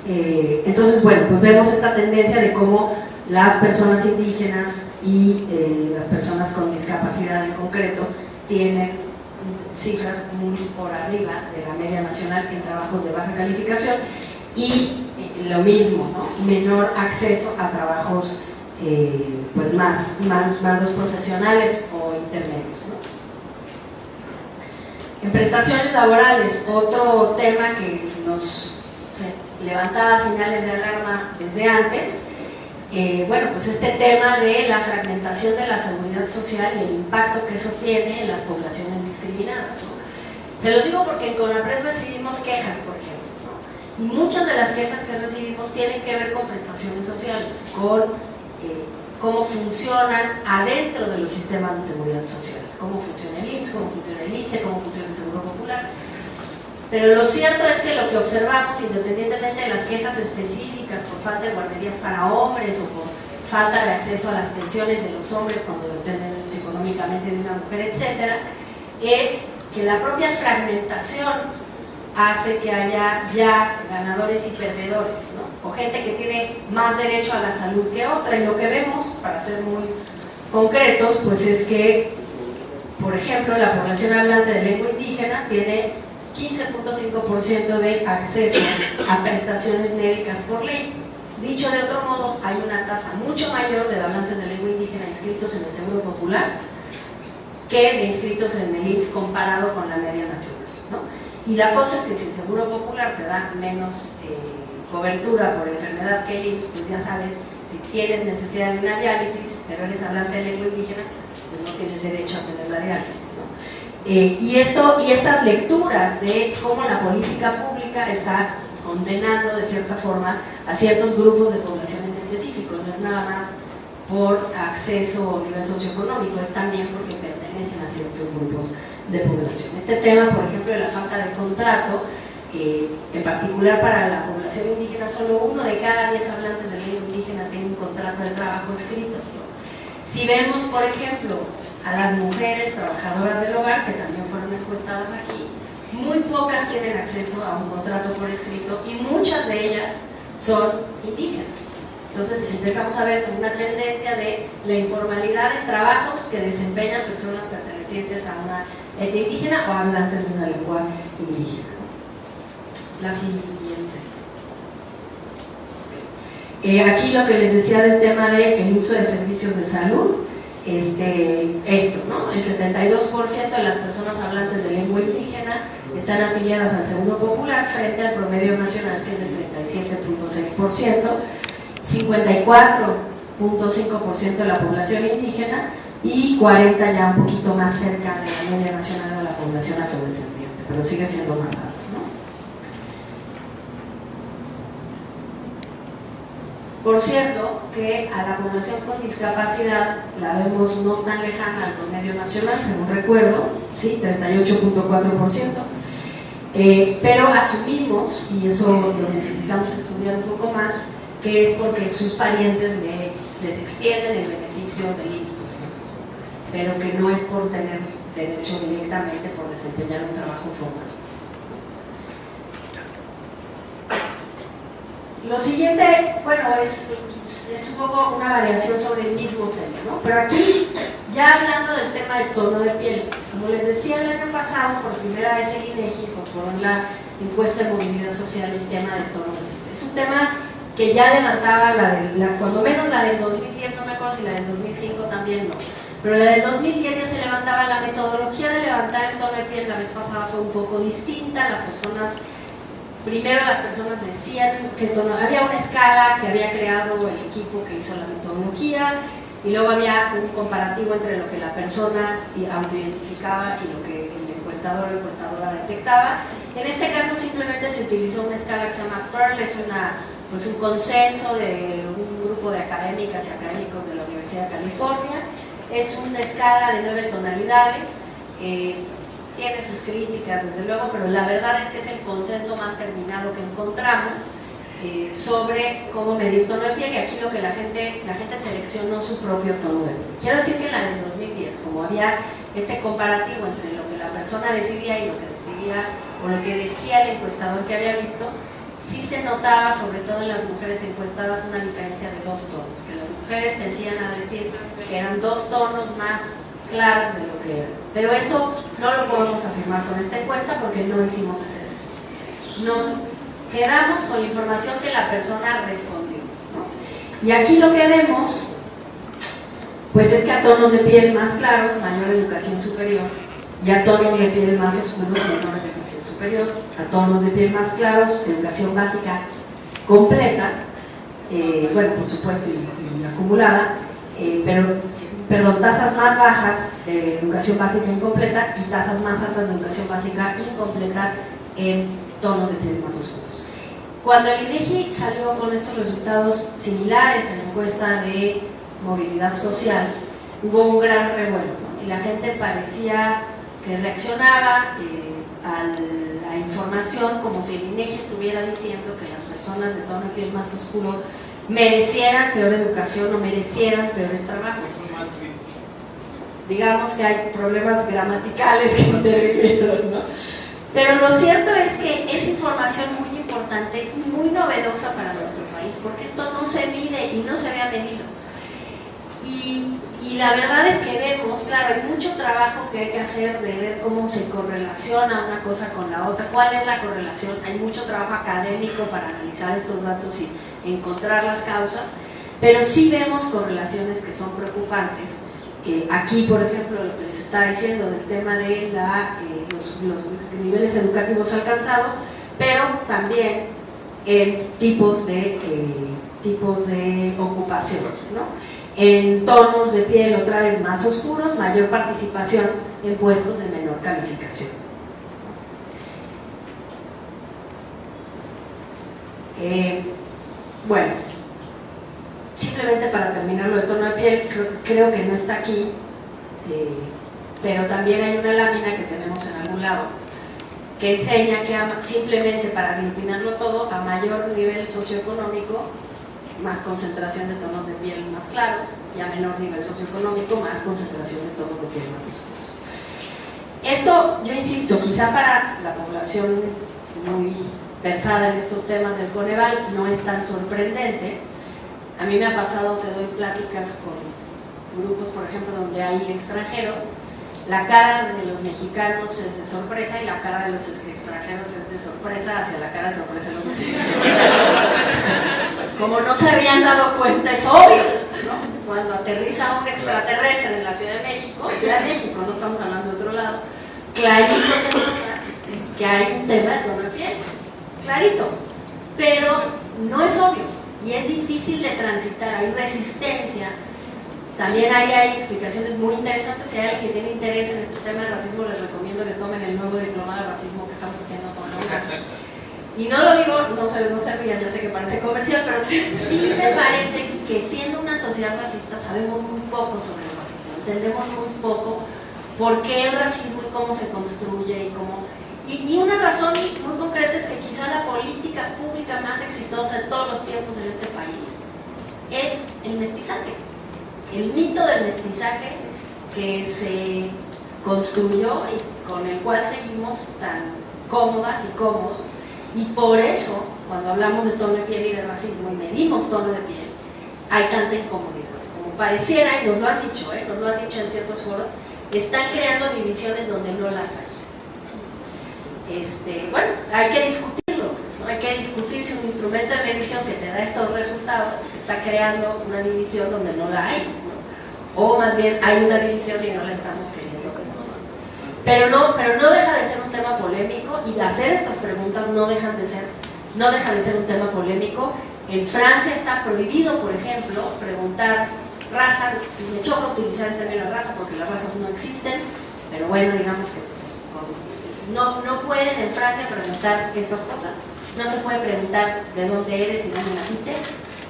[SPEAKER 2] Entonces, bueno, pues vemos esta tendencia de cómo las personas indígenas y las personas con discapacidad en concreto tienen cifras muy por arriba de la media nacional en trabajos de baja calificación y lo mismo, ¿no? Menor acceso a trabajos pues más mandos profesionales o intermedios, ¿no? En prestaciones laborales, otro tema que nos levantaba señales de alarma desde antes, bueno, pues este tema de la fragmentación de la seguridad social y el impacto que eso tiene en las poblaciones discriminadas, ¿no? Se los digo porque en CONAPRED recibimos quejas, por ejemplo, ¿no? Y muchas de las quejas que recibimos tienen que ver con prestaciones sociales, con cómo funcionan adentro de los sistemas de seguridad social, cómo funciona el IMSS, cómo funciona el ISSSTE, cómo funciona el Seguro Popular. Pero lo cierto es que lo que observamos, independientemente de las quejas específicas por falta de guarderías para hombres o por falta de acceso a las pensiones de los hombres cuando dependen económicamente de una mujer, etc., es que la propia fragmentación hace que haya ya ganadores y perdedores, ¿no? O gente que tiene más derecho a la salud que otra. Y lo que vemos, para ser muy concretos, pues es que, por ejemplo, la población hablante de lengua indígena tiene 15.5% de acceso a prestaciones médicas por ley. Dicho de otro modo, hay una tasa mucho mayor de hablantes de lengua indígena inscritos en el Seguro Popular que de inscritos en el IMSS comparado con la media nacional, ¿no? Y la cosa es que si el Seguro Popular te da menos cobertura por enfermedad que el IMSS, pues ya sabes, si tienes necesidad de una diálisis, pero eres hablante de lengua indígena, pues no tienes derecho a tener la diálisis, ¿no? Y estas lecturas de cómo la política pública está condenando de cierta forma a ciertos grupos de población en específico, no es nada más por acceso o nivel socioeconómico, es también porque pertenecen a ciertos grupos de población. Este tema, por ejemplo, de la falta de contrato, en particular para la población indígena, solo 1 de cada 10 hablantes de lengua indígena tiene un contrato de trabajo escrito, ¿no? Si vemos, por ejemplo, a las mujeres trabajadoras del hogar, que también fueron encuestadas aquí, muy pocas tienen acceso a un contrato por escrito y muchas de ellas son indígenas. Entonces empezamos a ver una tendencia de la informalidad en trabajos que desempeñan personas pertenecientes a una etnia indígena o hablantes de una lengua indígena. La siguiente. Aquí lo que les decía del tema del uso de servicios de salud, esto, ¿no? El 72% de las personas hablantes de lengua indígena están afiliadas al Seguro Popular frente al promedio nacional, que es del 37.6%, 54.5% de la población indígena y 40% ya un poquito más cerca de la media nacional de la población afrodescendiente, pero sigue siendo más alto, ¿no? Por cierto, que a la población con discapacidad la vemos no tan lejana al promedio nacional, según recuerdo, ¿sí? 38.4%, pero asumimos, y eso lo necesitamos estudiar un poco más, que es porque sus parientes les extienden el beneficio del IMSS, pero que no es por tener derecho directamente por desempeñar un trabajo formal. Lo siguiente, bueno, es un poco una variación sobre el mismo tema, ¿no? Pero aquí, ya hablando del tema del tono de piel, como les decía el año pasado, por primera vez el INEGI incorporó en la encuesta de movilidad social el tema del tono de piel. Es un tema que ya levantaba cuando menos la del 2010, no me acuerdo si la del 2005 también no, pero la del 2010 ya se levantaba. La metodología de levantar el tono de piel la vez pasada fue un poco distinta. Primero las personas decían que había una escala que había creado el equipo que hizo la metodología, y luego había un comparativo entre lo que la persona autoidentificaba y lo que el encuestador o encuestadora detectaba. En este caso simplemente se utilizó una escala que se llama PEARL, es un consenso de un grupo de académicas y académicos de la Universidad de California. Es una escala de 9 tonalidades, tiene sus críticas desde luego, pero la verdad es que es el consenso más terminado que encontramos sobre cómo medir tono de piel, y aquí lo que la gente seleccionó su propio tono de piel. Quiero decir que en la del 2010, como había este comparativo entre lo que la persona decidía y lo que decidía o lo que decía el encuestador que había visto, sí se notaba, sobre todo en las mujeres encuestadas, una diferencia de 2 tonos, que las mujeres tendían a decir que eran 2 tonos más claras de lo que eran. Pero eso no lo podemos afirmar con esta encuesta porque no hicimos ese ejercicio. Nos quedamos con la información que la persona respondió, ¿no? Y aquí lo que vemos, pues es que a tonos de piel más claros, mayor educación superior, y a tonos de piel más oscuros, menor educación superior. A tonos de piel más claros, educación básica completa, bueno, por supuesto, y acumulada, tasas más bajas de educación básica incompleta y tasas más altas de educación básica incompleta en tonos de piel más oscuros. Cuando el INEGI salió con estos resultados similares en la encuesta de movilidad social, hubo un gran revuelo, ¿no? Y la gente parecía que reaccionaba a la información como si el INEGI estuviera diciendo que las personas de tono de piel más oscuro merecieran peor educación o merecieran peores trabajos. Digamos que hay problemas gramaticales que intervinieron, ¿no? Pero lo cierto es que es información muy importante y muy novedosa para nuestro país, porque esto no se mide y no se había medido. Y la verdad es que vemos, claro, hay mucho trabajo que hay que hacer de ver cómo se correlaciona una cosa con la otra, cuál es la correlación. Hay mucho trabajo académico para analizar estos datos y encontrar las causas, pero sí vemos correlaciones que son preocupantes. Aquí, por ejemplo, lo que les estaba diciendo del tema de los niveles educativos alcanzados, pero también en tipos de ocupación, ¿no? En tonos de piel otra vez más oscuros, mayor participación en puestos de menor calificación. Bueno, simplemente para terminar lo de tono de piel, creo que no está aquí, pero también hay una lámina que tenemos en algún lado que enseña que simplemente para aglutinarlo todo, a mayor nivel socioeconómico, más concentración de tonos de piel más claros, y a menor nivel socioeconómico, más concentración de tonos de piel más oscuros. Esto, yo insisto, quizá para la población muy versada en estos temas del Coneval no es tan sorprendente. A mí me ha pasado que doy pláticas con grupos, por ejemplo, donde hay extranjeros. La cara de los mexicanos es de sorpresa y la cara de los extranjeros es de sorpresa hacia la cara de sorpresa de los mexicanos. Como no se habían dado cuenta, es obvio, ¿no? Cuando aterriza un extraterrestre en la Ciudad de México, no estamos hablando de otro lado, clarito se nota que hay un tema de tono de piel, clarito, pero no es obvio y es difícil de transitar, hay resistencia. También hay explicaciones muy interesantes. Si hay alguien que tiene interés en este tema de racismo, les recomiendo que tomen el nuevo diplomado de racismo que estamos haciendo con la UNAM. Y no lo digo, no se rían, ya sé que parece comercial, pero sí me parece que siendo una sociedad racista sabemos muy poco sobre el racismo, entendemos muy poco por qué el racismo y cómo se construye y cómo... Y una razón muy concreta es que quizá la política pública más exitosa de todos los tiempos en este país es el mestizaje, el mito del mestizaje que se construyó y con el cual seguimos tan cómodas y cómodos, y por eso cuando hablamos de tono de piel y de racismo y medimos tono de piel hay tanta incomodidad, como pareciera, y nos lo han dicho en ciertos foros, están creando divisiones donde no las hay. Bueno, hay que discutirlo, pues, ¿no? Hay que discutir si un instrumento de medición que te da estos resultados está creando una división donde no la hay, ¿no? O más bien hay una división y no la estamos queriendo que no. Pero no deja de ser un tema polémico, y hacer estas preguntas no deja de ser un tema polémico. En Francia está prohibido, por ejemplo, preguntar raza, y me choca utilizar el término raza porque las razas no existen, pero bueno, digamos que no pueden en Francia preguntar estas cosas, no se puede preguntar de dónde eres y dónde naciste,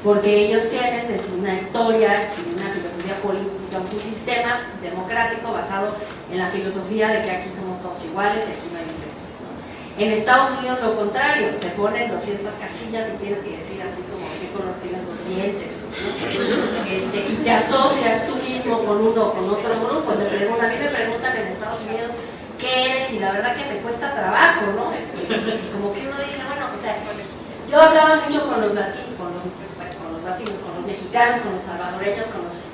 [SPEAKER 2] porque ellos tienen una historia y una filosofía política, un sistema democrático basado en la filosofía de que aquí somos todos iguales y aquí no hay diferencias, ¿no? En Estados Unidos lo contrario, te ponen 200 casillas y tienes que decir así como qué color tienes los dientes, ¿no? Y te asocias tú mismo con uno o con otro grupo. A mí me preguntan en Estados Unidos qué eres, y la verdad que me cuesta trabajo, ¿no? Como que uno dice, bueno, o sea, yo hablaba mucho con los latinos, con los mexicanos, con los salvadoreños, con los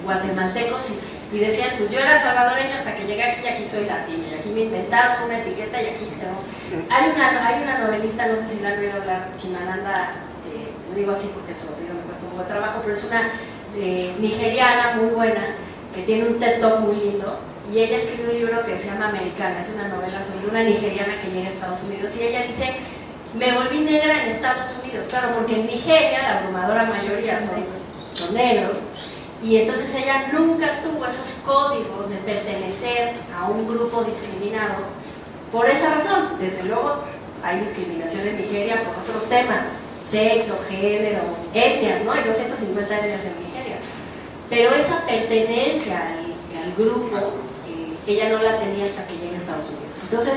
[SPEAKER 2] guatemaltecos, y decían, pues yo era salvadoreño hasta que llegué aquí y aquí soy latino, y aquí me inventaron una etiqueta y aquí tengo... Hay una novelista, no sé si la han oído hablar, Chimamanda, lo digo así porque su apellido me cuesta un poco de trabajo, pero es una nigeriana muy buena, que tiene un TED Talk muy lindo, y ella escribió un libro que se llama Americana, es una novela sobre una nigeriana que llega a Estados Unidos, y ella dice, me volví negra en Estados Unidos, claro, porque en Nigeria la abrumadora mayoría son negros, y entonces ella nunca tuvo esos códigos de pertenecer a un grupo discriminado por esa razón. Desde luego hay discriminación en Nigeria por otros temas, sexo, género, etnias, ¿no? Hay 250 etnias en Nigeria, pero esa pertenencia al grupo, ella no la tenía hasta que llega a Estados Unidos. Entonces,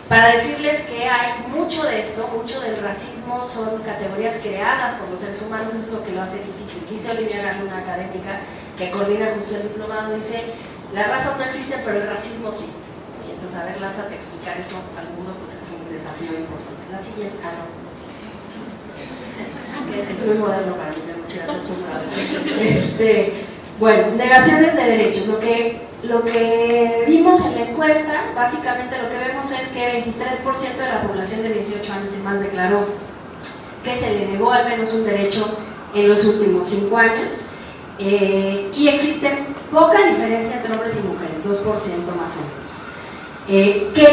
[SPEAKER 2] para decirles que hay mucho de esto, mucho del racismo son categorías creadas por los seres humanos, eso es lo que lo hace difícil. Dice Olivia Galo, una académica que coordina justo el diplomado, dice, las razas no existen, pero el racismo sí. Y entonces, a ver, lánzate a explicar eso al mundo, pues es un desafío importante. La siguiente, es muy moderno para mí, ya no estoy acostumbrada. Bueno, negaciones de derechos. Lo que vimos en la encuesta, básicamente lo que vemos es que 23% de la población de 18 años y más declaró que se le negó al menos un derecho en los últimos 5 años, y existe poca diferencia entre hombres y mujeres, 2% más o menos.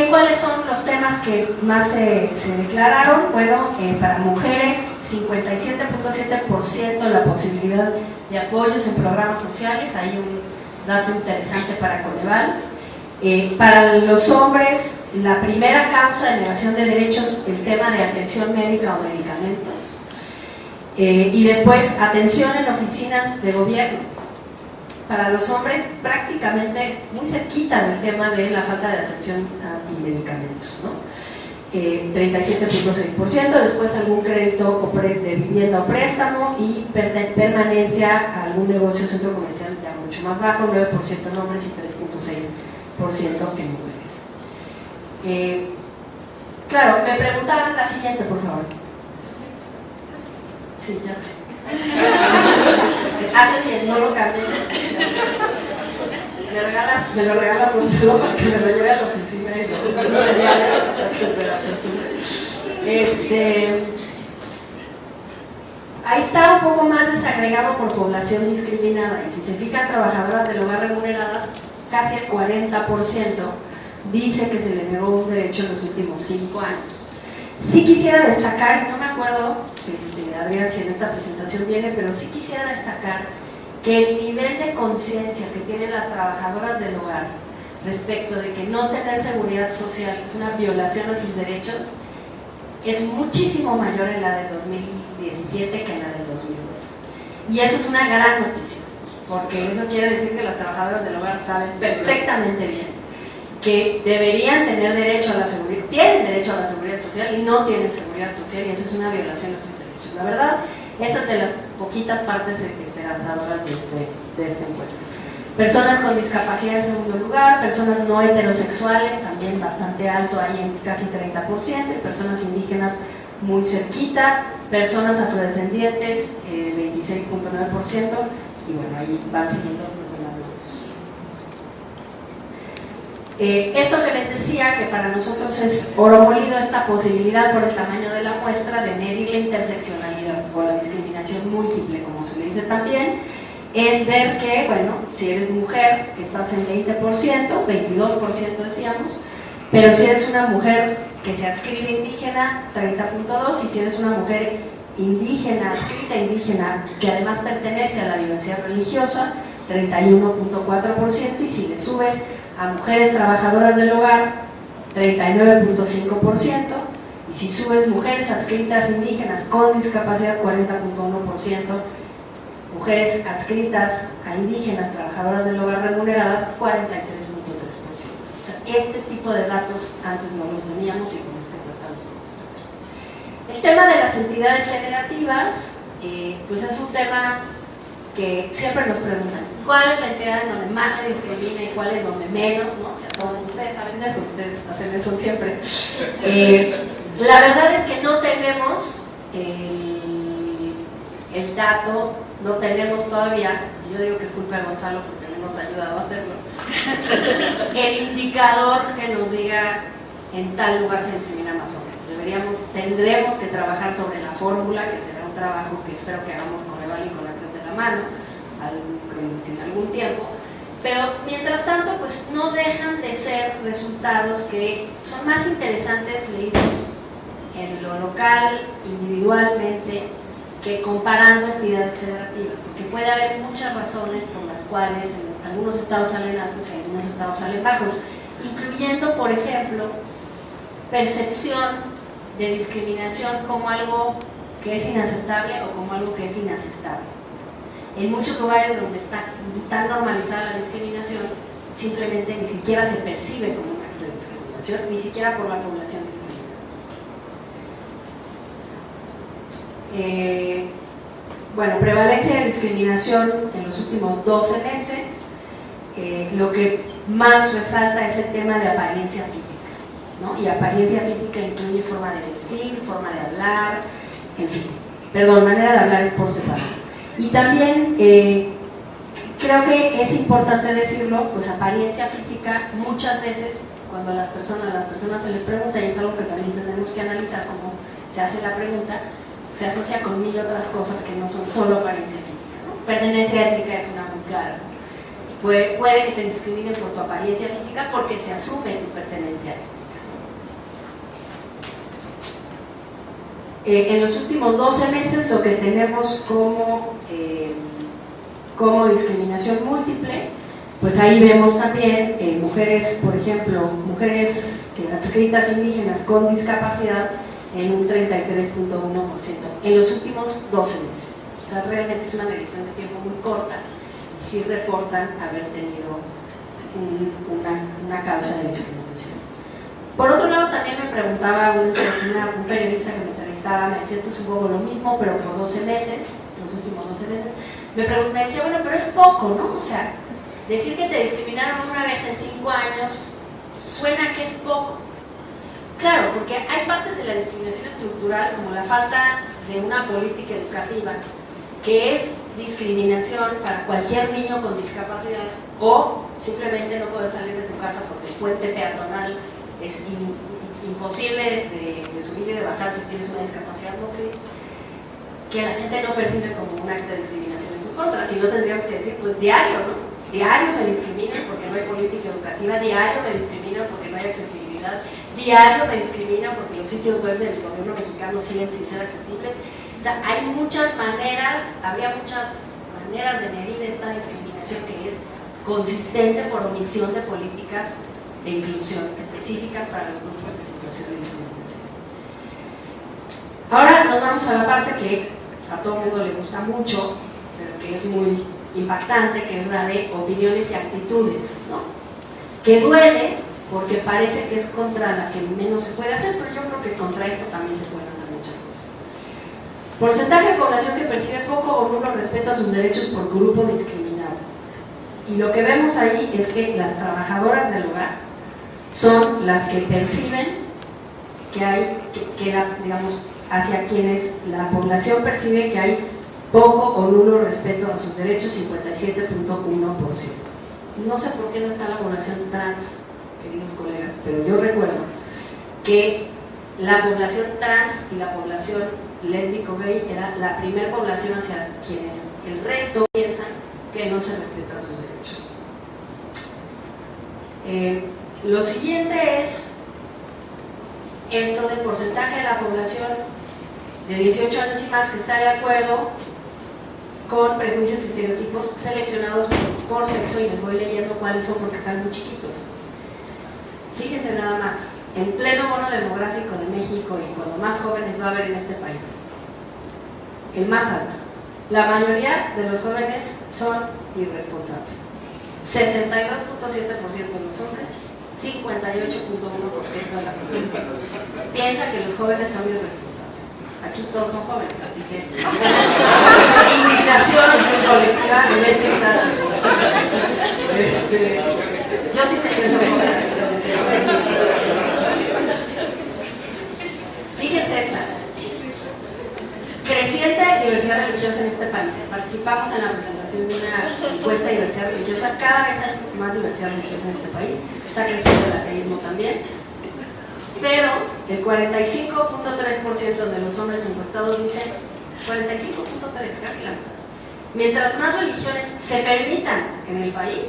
[SPEAKER 2] ¿Cuáles son los temas que más se declararon? Bueno, para mujeres 57.7% la posibilidad de apoyos en programas sociales, hay un dato interesante para Coneval. Para los hombres, la primera causa de negación de derechos, el tema de atención médica o medicamentos, y después atención en oficinas de gobierno. Para los hombres, prácticamente muy cerquita del tema de la falta de atención y medicamentos, ¿no? 37.6%, después algún crédito de vivienda o préstamo, y permanencia a algún negocio o centro comercial ya mucho más bajo, 9% en hombres y 3.6% en mujeres. Claro, me preguntaban la siguiente, por favor. Sí, ya sé. Hace bien, no lo cambien. Me lo regalas Gonzalo para que me lo lleve a la oficina y lo ahí está un poco más desagregado por población discriminada, y si se fijan, trabajadoras del hogar remuneradas, casi el 40% dice que se le negó un derecho en los últimos 5 años. Sí quisiera destacar, y no me acuerdo, Adrián, si en esta presentación viene, pero sí quisiera destacar que el nivel de conciencia que tienen las trabajadoras del hogar respecto de que no tener seguridad social es una violación a sus derechos es muchísimo mayor en la del 2017 que en la del 2010. Y eso es una gran noticia, porque eso quiere decir que las trabajadoras del hogar saben perfectamente bien que deberían tener derecho a la seguridad, tienen derecho a la seguridad social y no tienen seguridad social, y esa es una violación de sus derechos. La verdad, esa es de las poquitas partes esperanzadoras de esta encuesta. Personas con discapacidad en segundo lugar, personas no heterosexuales, también bastante alto, ahí en casi 30%, personas indígenas muy cerquita, personas afrodescendientes, 26.9%, y bueno, ahí van siguiendo los demás grupos. Esto que les decía, que para nosotros es oro molido, esta posibilidad por el tamaño de la muestra de medir la interseccionalidad o la discriminación múltiple, como se le dice también, es ver que, bueno, si eres mujer estás en 20%, 22% decíamos, pero si eres una mujer que se adscribe indígena, 30.2%, y si eres una mujer indígena, adscrita indígena, que además pertenece a la diversidad religiosa, 31.4%, y si le subes a mujeres trabajadoras del hogar, 39.5%, y si subes mujeres adscritas indígenas con discapacidad, 40.1%, mujeres adscritas a indígenas trabajadoras del hogar remuneradas, 43.3%. O sea, este tipo de datos antes no los teníamos y con esta encuesta los podemos tener. El tema de las entidades federativas, pues es un tema que siempre nos preguntan, ¿cuál es la entidad en donde más se discrimina y cuál es donde menos? ¿No? Ya todos ustedes saben de eso, ustedes hacen eso siempre. La verdad es que no tenemos el dato, no tenemos todavía, y yo digo que es culpa de Gonzalo porque no nos ha ayudado a hacerlo, el indicador que nos diga en tal lugar se discrimina más o menos. Tendremos que trabajar sobre la fórmula, que será un trabajo que espero que hagamos con Eval y con la Cruz de la Mano en algún tiempo, pero mientras tanto pues no dejan de ser resultados que son más interesantes leídos en lo local, individualmente, que comparando entidades federativas, porque puede haber muchas razones por las cuales en algunos estados salen altos y en algunos estados salen bajos, incluyendo, por ejemplo, percepción de discriminación como algo que es inaceptable o como algo que es inaceptable. En muchos lugares donde está tan normalizada la discriminación, simplemente ni siquiera se percibe como un acto de discriminación, ni siquiera por la población discriminada. Bueno, prevalencia de discriminación en los últimos 12 meses, lo que más resalta es el tema de apariencia física, ¿no? Y apariencia física incluye forma de vestir, forma de hablar, en fin, perdón, manera de hablar es por separado. Y también creo que es importante decirlo, pues apariencia física muchas veces cuando a las personas se les pregunta, y es algo que también tenemos que analizar cómo se hace la pregunta, se asocia con mil otras cosas que no son solo apariencia física, ¿no? Pertenencia étnica es una muy clara. Puede que te discriminen por tu apariencia física porque se asume tu pertenencia étnica. En los últimos 12 meses lo que tenemos como discriminación múltiple, pues ahí vemos también mujeres, por ejemplo, mujeres adscritas indígenas con discapacidad en un 33.1% en los últimos 12 meses. O sea, realmente es una medición de tiempo muy corta y sí reportan haber tenido una causa de discriminación. Por otro lado, también me preguntaba un periodista que me entrevistaba, me decía, esto es un poco lo mismo, pero por 12 meses, los últimos 12 meses, me decía, bueno, pero es poco, ¿no? O sea, decir que te discriminaron una vez en 5 años suena que es poco. Claro, porque hay partes de la discriminación estructural, como la falta de una política educativa, que es discriminación para cualquier niño con discapacidad, o simplemente no poder salir de tu casa porque el puente peatonal es imposible de subir y de bajar si tienes una discapacidad motriz, que la gente no percibe como un acto de discriminación en su contra. Si no, tendríamos que decir, pues diario, ¿no? Diario me discriminan porque no hay política educativa, diario me discriminan porque no hay accesibilidad, diario me discriminan porque los sitios web del gobierno mexicano siguen sin ser accesibles. O sea, hay muchas maneras, habría muchas maneras de medir esta discriminación que es consistente por omisión de políticas de inclusión específicas para los grupos en situación de discriminación. Ahora nos vamos a la parte que a todo el mundo le gusta mucho, pero que es muy impactante, que es la de opiniones y actitudes, ¿no? Que duele porque parece que es contra la que menos se puede hacer, pero yo creo que contra esta también se pueden hacer muchas cosas. Porcentaje de población que percibe poco o nulo respeto a sus derechos por grupo discriminado. Y lo que vemos ahí es que las trabajadoras del hogar son las que perciben que hay, digamos, hacia quienes la población percibe que hay poco o nulo respeto a sus derechos, 57.1%. No sé por qué no está la población trans, queridos colegas, pero yo recuerdo que la población trans y la población lésbico-gay era la primera población hacia quienes el resto piensan que no se respetan sus derechos. Lo siguiente es esto del porcentaje de la población de 18 años y más que está de acuerdo con prejuicios y estereotipos seleccionados por sexo, y les voy leyendo cuáles son porque están muy chiquitos. Fíjense nada más, en pleno bono demográfico de México y cuando más jóvenes va a haber en este país, el más alto, la mayoría de los jóvenes son irresponsables. 62.7% de los hombres, 58.1% de las mujeres. Piensa que los jóvenes son irresponsables. Aquí todos son jóvenes, así que indignación colectiva en este estado. Yo sí me siento joven, así que me siento. Fíjense esta. Creciente diversidad religiosa en este país. Participamos en la presentación de una encuesta de diversidad religiosa. Cada vez hay más diversidad religiosa en este país. Está creciendo el ateísmo también. Pero el 45.3% de los hombres encuestados dicen 45.3%, casi la mitad. Mientras más religiones se permitan en el país,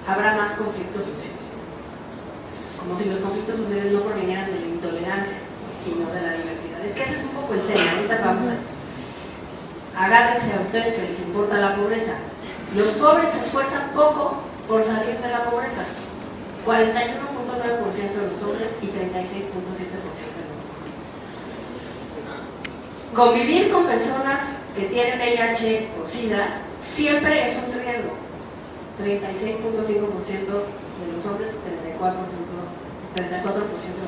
[SPEAKER 2] habrá más conflictos sociales. Como si los conflictos sociales no provinieran de la intolerancia y no de la diversidad. Es que ese es un poco el tema, ahorita vamos a eso. Agárrense a ustedes que les importa la pobreza. Los pobres se esfuerzan poco por salir de la pobreza. 41.9% de los hombres y 36.7% de los mujeres. Convivir con personas que tienen VIH o SIDA siempre es un riesgo. 36.5% de los hombres y 34% de las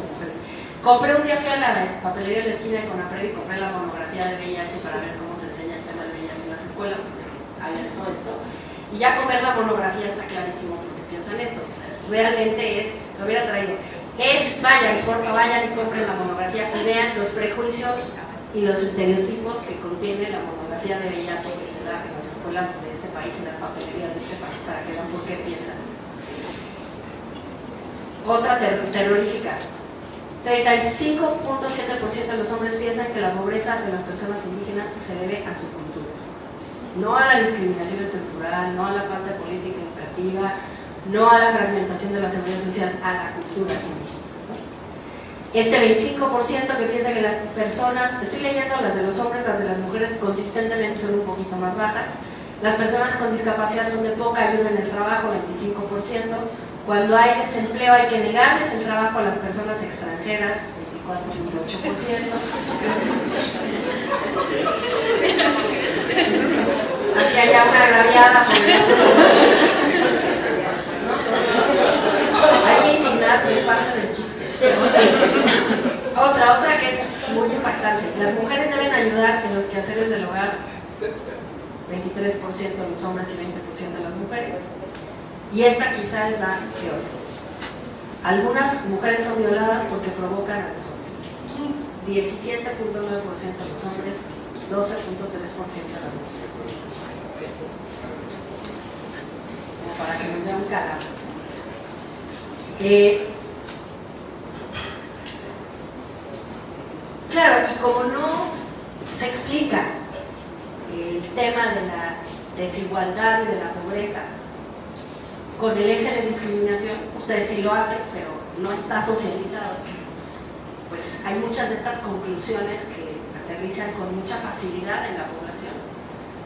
[SPEAKER 2] mujeres. Compré un día, fui a la papelería de la esquina con Apred y compré la monografía de VIH para ver cómo se enseña el tema del VIH en las escuelas, porque había todo esto. Y ya con ver la monografía está clarísimo porque piensan esto. O sea, realmente es, lo hubiera traído, vayan, porfa, vayan y compren la monografía y vean los prejuicios y los estereotipos que contiene la monografía de VIH que se da en las escuelas de este país, en las papelerías de este país, para que vean por qué piensan esto. Otra terrorífica. 35.7% de los hombres piensan que la pobreza de las personas indígenas se debe a su cultura. No a la discriminación estructural, no a la falta de política educativa, no a la fragmentación de la seguridad social, a la cultura indígena. Este 25% que piensa que las personas, estoy leyendo las de los hombres, las de las mujeres consistentemente son un poquito más bajas. Las personas con discapacidad son de poca ayuda en el trabajo, 25%. Cuando hay desempleo hay que negarles el trabajo a las personas extranjeras, 24.8%. Aquí haya una agraviada por hay que indignarse, es parte del chiste. Otra que es muy impactante. Las mujeres deben ayudar en los quehaceres del hogar, 23% de los hombres y 20% de las mujeres. Y esta quizá es la peor. Algunas mujeres son violadas porque provocan a los hombres. 17.9% de los hombres, 12.3% de las mujeres. Como para que nos dé un carajo. Claro, y como no se explica el tema de la desigualdad y de la pobreza con el eje de discriminación, ustedes sí lo hacen, pero no está socializado, pues hay muchas de estas conclusiones que aterrizan con mucha facilidad en la población.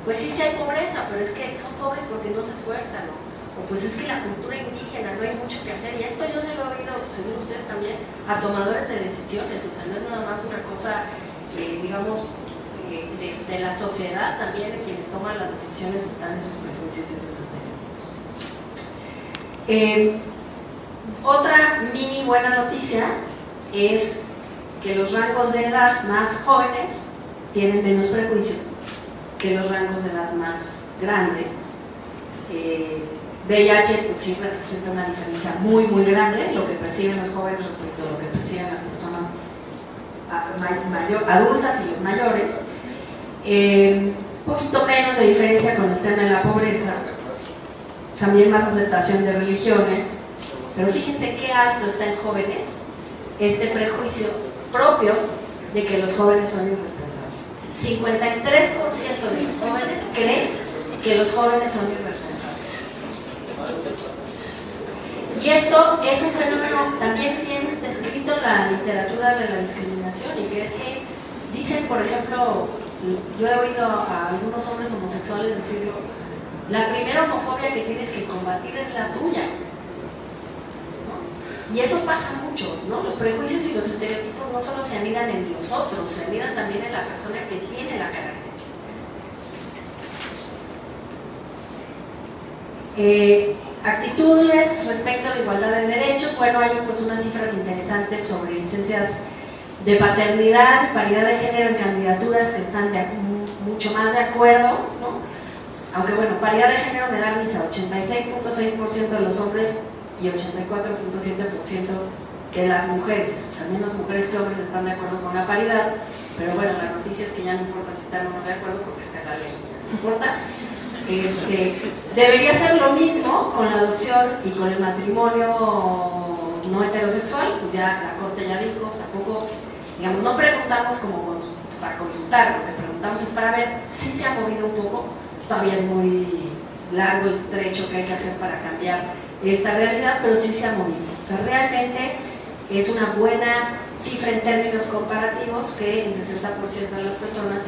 [SPEAKER 2] Pues sí hay pobreza, pero es que son pobres porque no se esfuerzan, ¿no? O pues es que la cultura indígena no hay mucho que hacer, y esto yo se lo he oído, según ustedes también, a tomadores de decisiones. O sea, no es nada más una cosa digamos, de la sociedad también, quienes toman las decisiones están esos prejuicios y esos estereotipos. Otra mini buena noticia es que los rangos de edad más jóvenes tienen menos prejuicios que los rangos de edad más grandes. VIH pues sí representa una diferencia muy muy grande, lo que perciben los jóvenes respecto a lo que perciben las personas adultas y los mayores. Un poquito menos de diferencia con el tema de la pobreza, también más aceptación de religiones, pero fíjense qué alto está en jóvenes este prejuicio propio de que los jóvenes son irresponsables. 53% de los jóvenes creen que los jóvenes son irresponsables. Y esto es un fenómeno también bien descrito en la literatura de la discriminación, y que es que dicen, por ejemplo, yo he oído a algunos hombres homosexuales decirlo: la primera homofobia que tienes que combatir es la tuya, ¿no? Y eso pasa mucho, ¿no? Los prejuicios y los estereotipos no solo se anidan en los otros, se anidan también en la persona que tiene la característica. Actitudes respecto de igualdad de derechos. Bueno, hay pues unas cifras interesantes sobre licencias de paternidad y paridad de género en candidaturas que están mucho más de acuerdo, ¿no? Aunque bueno, paridad de género me da risa: 86.6% de los hombres y 84.7% de las mujeres. O sea, menos mujeres que hombres están de acuerdo con la paridad, pero bueno, la noticia es que ya no importa si están o no de acuerdo porque está en la ley, no importa. Debería ser lo mismo con la adopción y con el matrimonio no heterosexual. Pues ya la Corte ya dijo, tampoco, digamos, no preguntamos como para consultar, lo que preguntamos es para ver si se ha movido un poco. Todavía es muy largo el trecho que hay que hacer para cambiar esta realidad, pero sí se ha movido. O sea, realmente es una buena cifra en términos comparativos que el 60% de las personas, 59%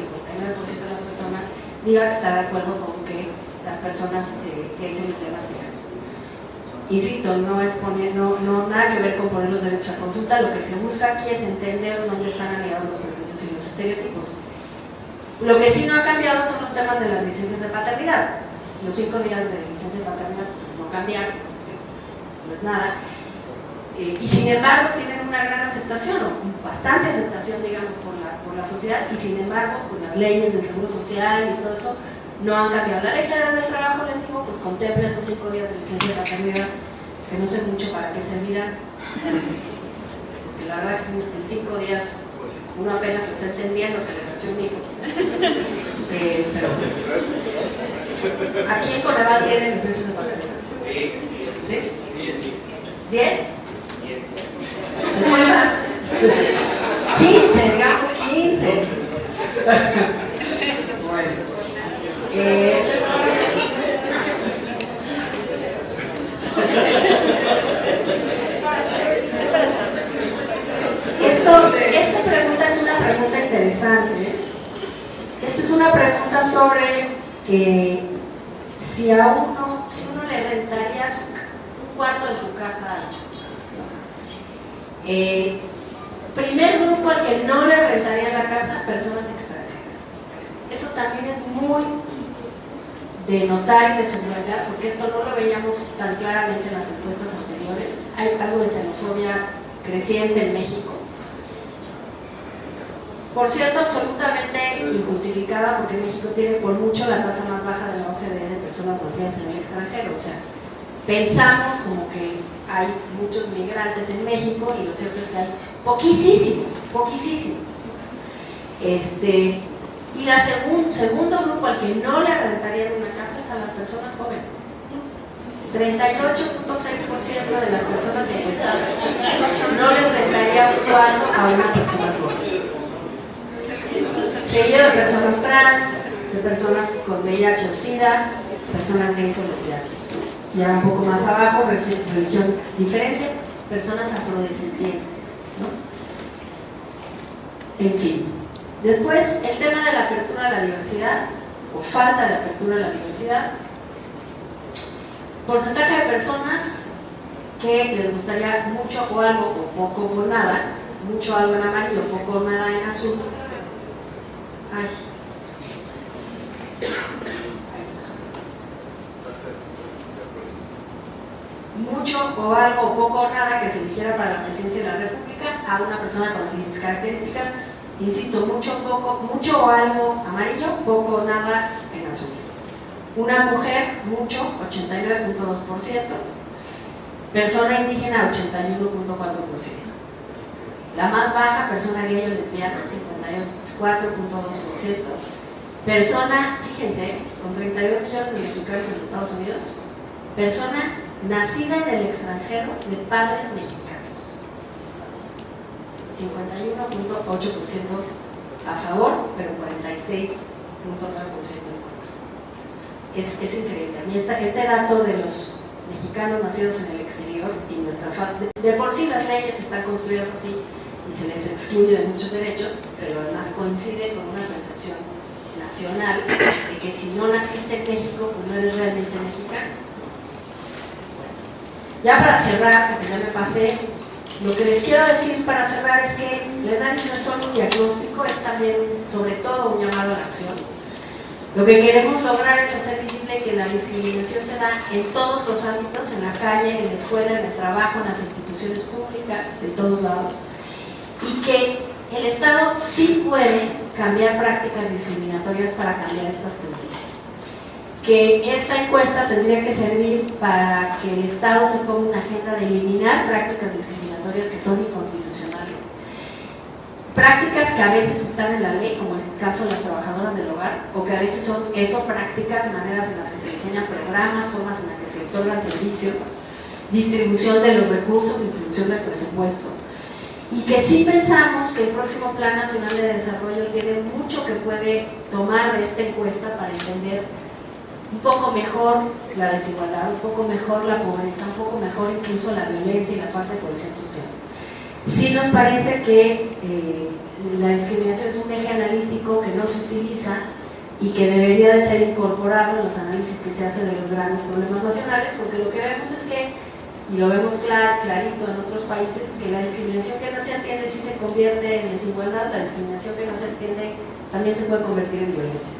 [SPEAKER 2] de las personas diga que está de acuerdo con que las personas gays y lesbianas. Insisto, no es poner, no nada que ver con poner los derechos a consulta. Lo que se busca aquí es entender dónde están anidados los prejuicios y los estereotipos. Lo que sí no ha cambiado son los temas de las licencias de paternidad. Los 5 días de licencia de paternidad pues no cambiaron, no es nada. Y sin embargo tienen una gran aceptación, o bastante aceptación, digamos, por la sociedad, y sin embargo pues las leyes del seguro social y todo eso no han cambiado. La ley federal del trabajo, les digo, pues contempla esos 5 días de licencia de paternidad, que no sé mucho para qué servirán, porque la verdad que en 5 días uno apenas está entendiendo que le nació un hijo. Pero aquí en Coneval tienen licencias de paternidad. ¿Sí? 10. ¿Se puede más? 15, digamos 15. Bueno. Esta pregunta es una pregunta interesante. Esta es una pregunta sobre si uno le rentaría un cuarto de su casa a alguien. Primer grupo al que no le rentaría la casa: personas extranjeras. Eso también es muy de notar y de subrayar, porque esto no lo veíamos tan claramente en las encuestas anteriores. Hay algo de xenofobia creciente en México, por cierto, absolutamente injustificada, porque México tiene por mucho la tasa más baja de la OCDE de personas nacidas en el extranjero. O sea, pensamos como que hay muchos migrantes en México, y lo cierto es que hay poquísimos. Y el segundo grupo al que no le rentarían una casa es a las personas jóvenes. 38.6% de las personas encuestadas no les rentaría un cuarto a una persona joven. Seguido de personas trans, de personas con VIH o SIDA, personas gays o lesbianas. Ya un poco más abajo, religión diferente, personas afrodescendientes, ¿no? En fin. Después, el tema de la apertura a la diversidad, o falta de apertura a la diversidad. Porcentaje de personas que les gustaría mucho o algo, o poco o nada, mucho algo en amarillo, poco o nada en azul. Ay. Mucho o algo o poco o nada que se eligiera para la presidencia de la República a una persona con las siguientes características. Insisto, mucho, poco, mucho o algo amarillo, poco o nada en azul. Una mujer, mucho, 89.2%. Persona indígena, 81.4%. La más baja, persona gay o lesbiana, 54.2%. Persona, fíjense, con 32 millones de mexicanos en Estados Unidos. Persona nacida en el extranjero de padres mexicanos. 51.8% a favor, pero 46.9% en contra. Es increíble. A mí este dato de los mexicanos nacidos en el exterior y nuestra de por sí las leyes están construidas así y se les excluye de muchos derechos, pero además coincide con una percepción nacional de que si no naciste en México, pues no eres realmente mexicano. Ya para cerrar, porque ya me pasé, lo que les quiero decir para cerrar es que la ENARIS no es solo un diagnóstico, es también, sobre todo, un llamado a la acción. Lo que queremos lograr es hacer visible que la discriminación se da en todos los ámbitos, en la calle, en la escuela, en el trabajo, en las instituciones públicas, de todos lados, y que el Estado sí puede cambiar prácticas discriminatorias para cambiar estas tendencias. Que esta encuesta tendría que servir para que el Estado se ponga una agenda de eliminar prácticas discriminatorias que son inconstitucionales. Prácticas que a veces están en la ley, como en el caso de las trabajadoras del hogar, o que a veces son prácticas, maneras en las que se diseñan programas, formas en las que se otorgan servicios, distribución de los recursos, distribución del presupuesto. Y que sí pensamos que el próximo Plan Nacional de Desarrollo tiene mucho que puede tomar de esta encuesta para entender un poco mejor la desigualdad, un poco mejor la pobreza, un poco mejor incluso la violencia y la falta de cohesión social. Sí nos parece que la discriminación es un eje analítico que no se utiliza y que debería de ser incorporado en los análisis que se hacen de los grandes problemas nacionales, porque lo que vemos es que, y lo vemos clarito en otros países, que la discriminación que no se atiende sí se convierte en desigualdad, la discriminación que no se atiende también se puede convertir en violencia.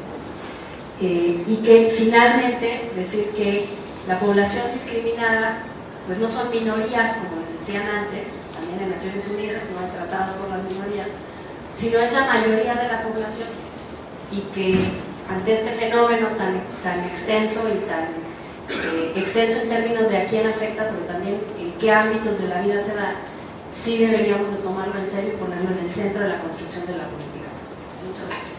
[SPEAKER 2] Y que finalmente decir que la población discriminada pues no son minorías como les decían antes, también en Naciones Unidas no hay tratados por las minorías, sino es la mayoría de la población, y que ante este fenómeno tan extenso y tan extenso en términos de a quién afecta, pero también en qué ámbitos de la vida se da, sí deberíamos de tomarlo en serio y ponerlo en el centro de la construcción de la política. Muchas gracias.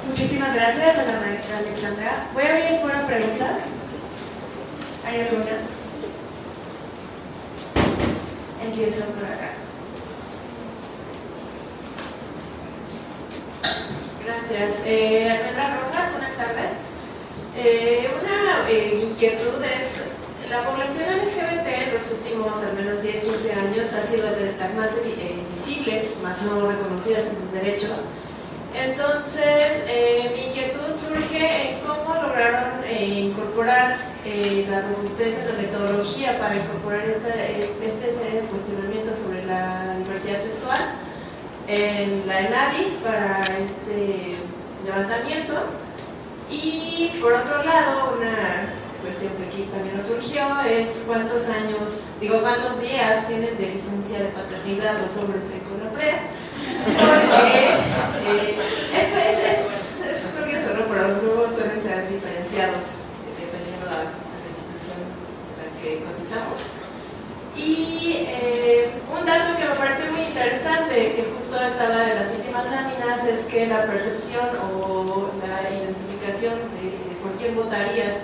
[SPEAKER 3] Muchísimas gracias a la maestra Alexandra. Voy a abrir el foro a preguntas. ¿Hay alguna? Empiezo por acá.
[SPEAKER 4] Gracias. Almendra Rojas, buenas tardes. Una inquietud es, la población LGBT en los últimos al menos 10-15 años ha sido de las más visibles, más no reconocidas en sus derechos. Entonces, mi inquietud surge en cómo lograron incorporar la robustez en la metodología para incorporar este serie de cuestionamientos sobre la diversidad sexual en la ENARIS para este levantamiento. Y por otro lado, una cuestión que aquí también nos surgió es cuántos días tienen de licencia de paternidad los hombres en CONAPRED, porque es curioso, ¿no? Pero luego suelen ser diferenciados dependiendo de la institución en la que cotizamos. Y un dato que me pareció muy interesante, que justo estaba de las últimas láminas, es que la percepción o la identificación de por quién votarías,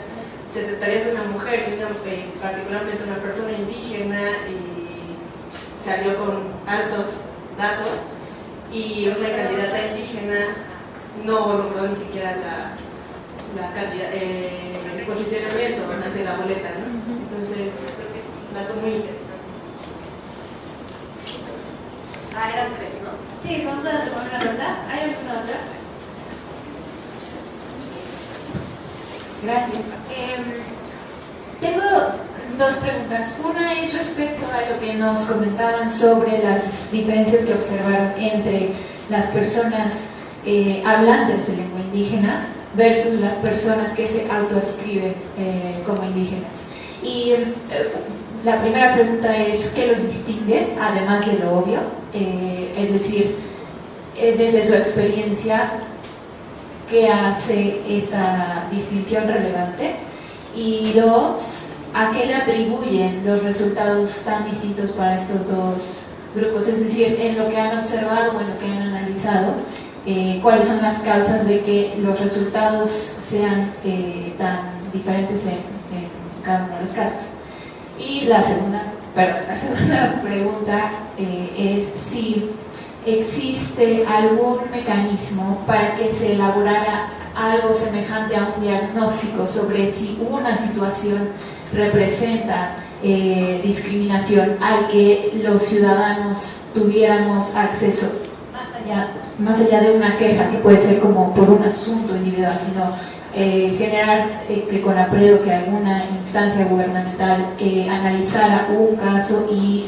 [SPEAKER 4] si aceptarías a una mujer y particularmente una persona indígena, y salió con altos datos, y una candidata indígena no logró ni siquiera el posicionamiento ante la boleta, ¿no? Entonces, dato muy interesante.
[SPEAKER 3] Eran tres, ¿no? Sí, vamos a tomar una ronda. ¿Hay alguna otra?
[SPEAKER 5] Gracias. Tengo dos preguntas. Una es respecto a lo que nos comentaban sobre las diferencias que observaron entre las personas hablantes de lengua indígena versus las personas que se autoadscriben como indígenas. Y la primera pregunta es, ¿qué los distingue, además de lo obvio? Es decir, desde su experiencia, ¿qué hace esta distinción relevante? Y dos, ¿a qué le atribuyen los resultados tan distintos para estos dos grupos? Es decir, en lo que han observado o en lo que han analizado, ¿cuáles son las causas de que los resultados sean tan diferentes en cada uno de los casos? Y la segunda pregunta es si existe algún mecanismo para que se elaborara algo semejante a un diagnóstico sobre si una situación representa discriminación al que los ciudadanos tuviéramos acceso, más allá de una queja que puede ser como por un asunto individual, sino generar que CONAPRED o que alguna instancia gubernamental analizara un caso y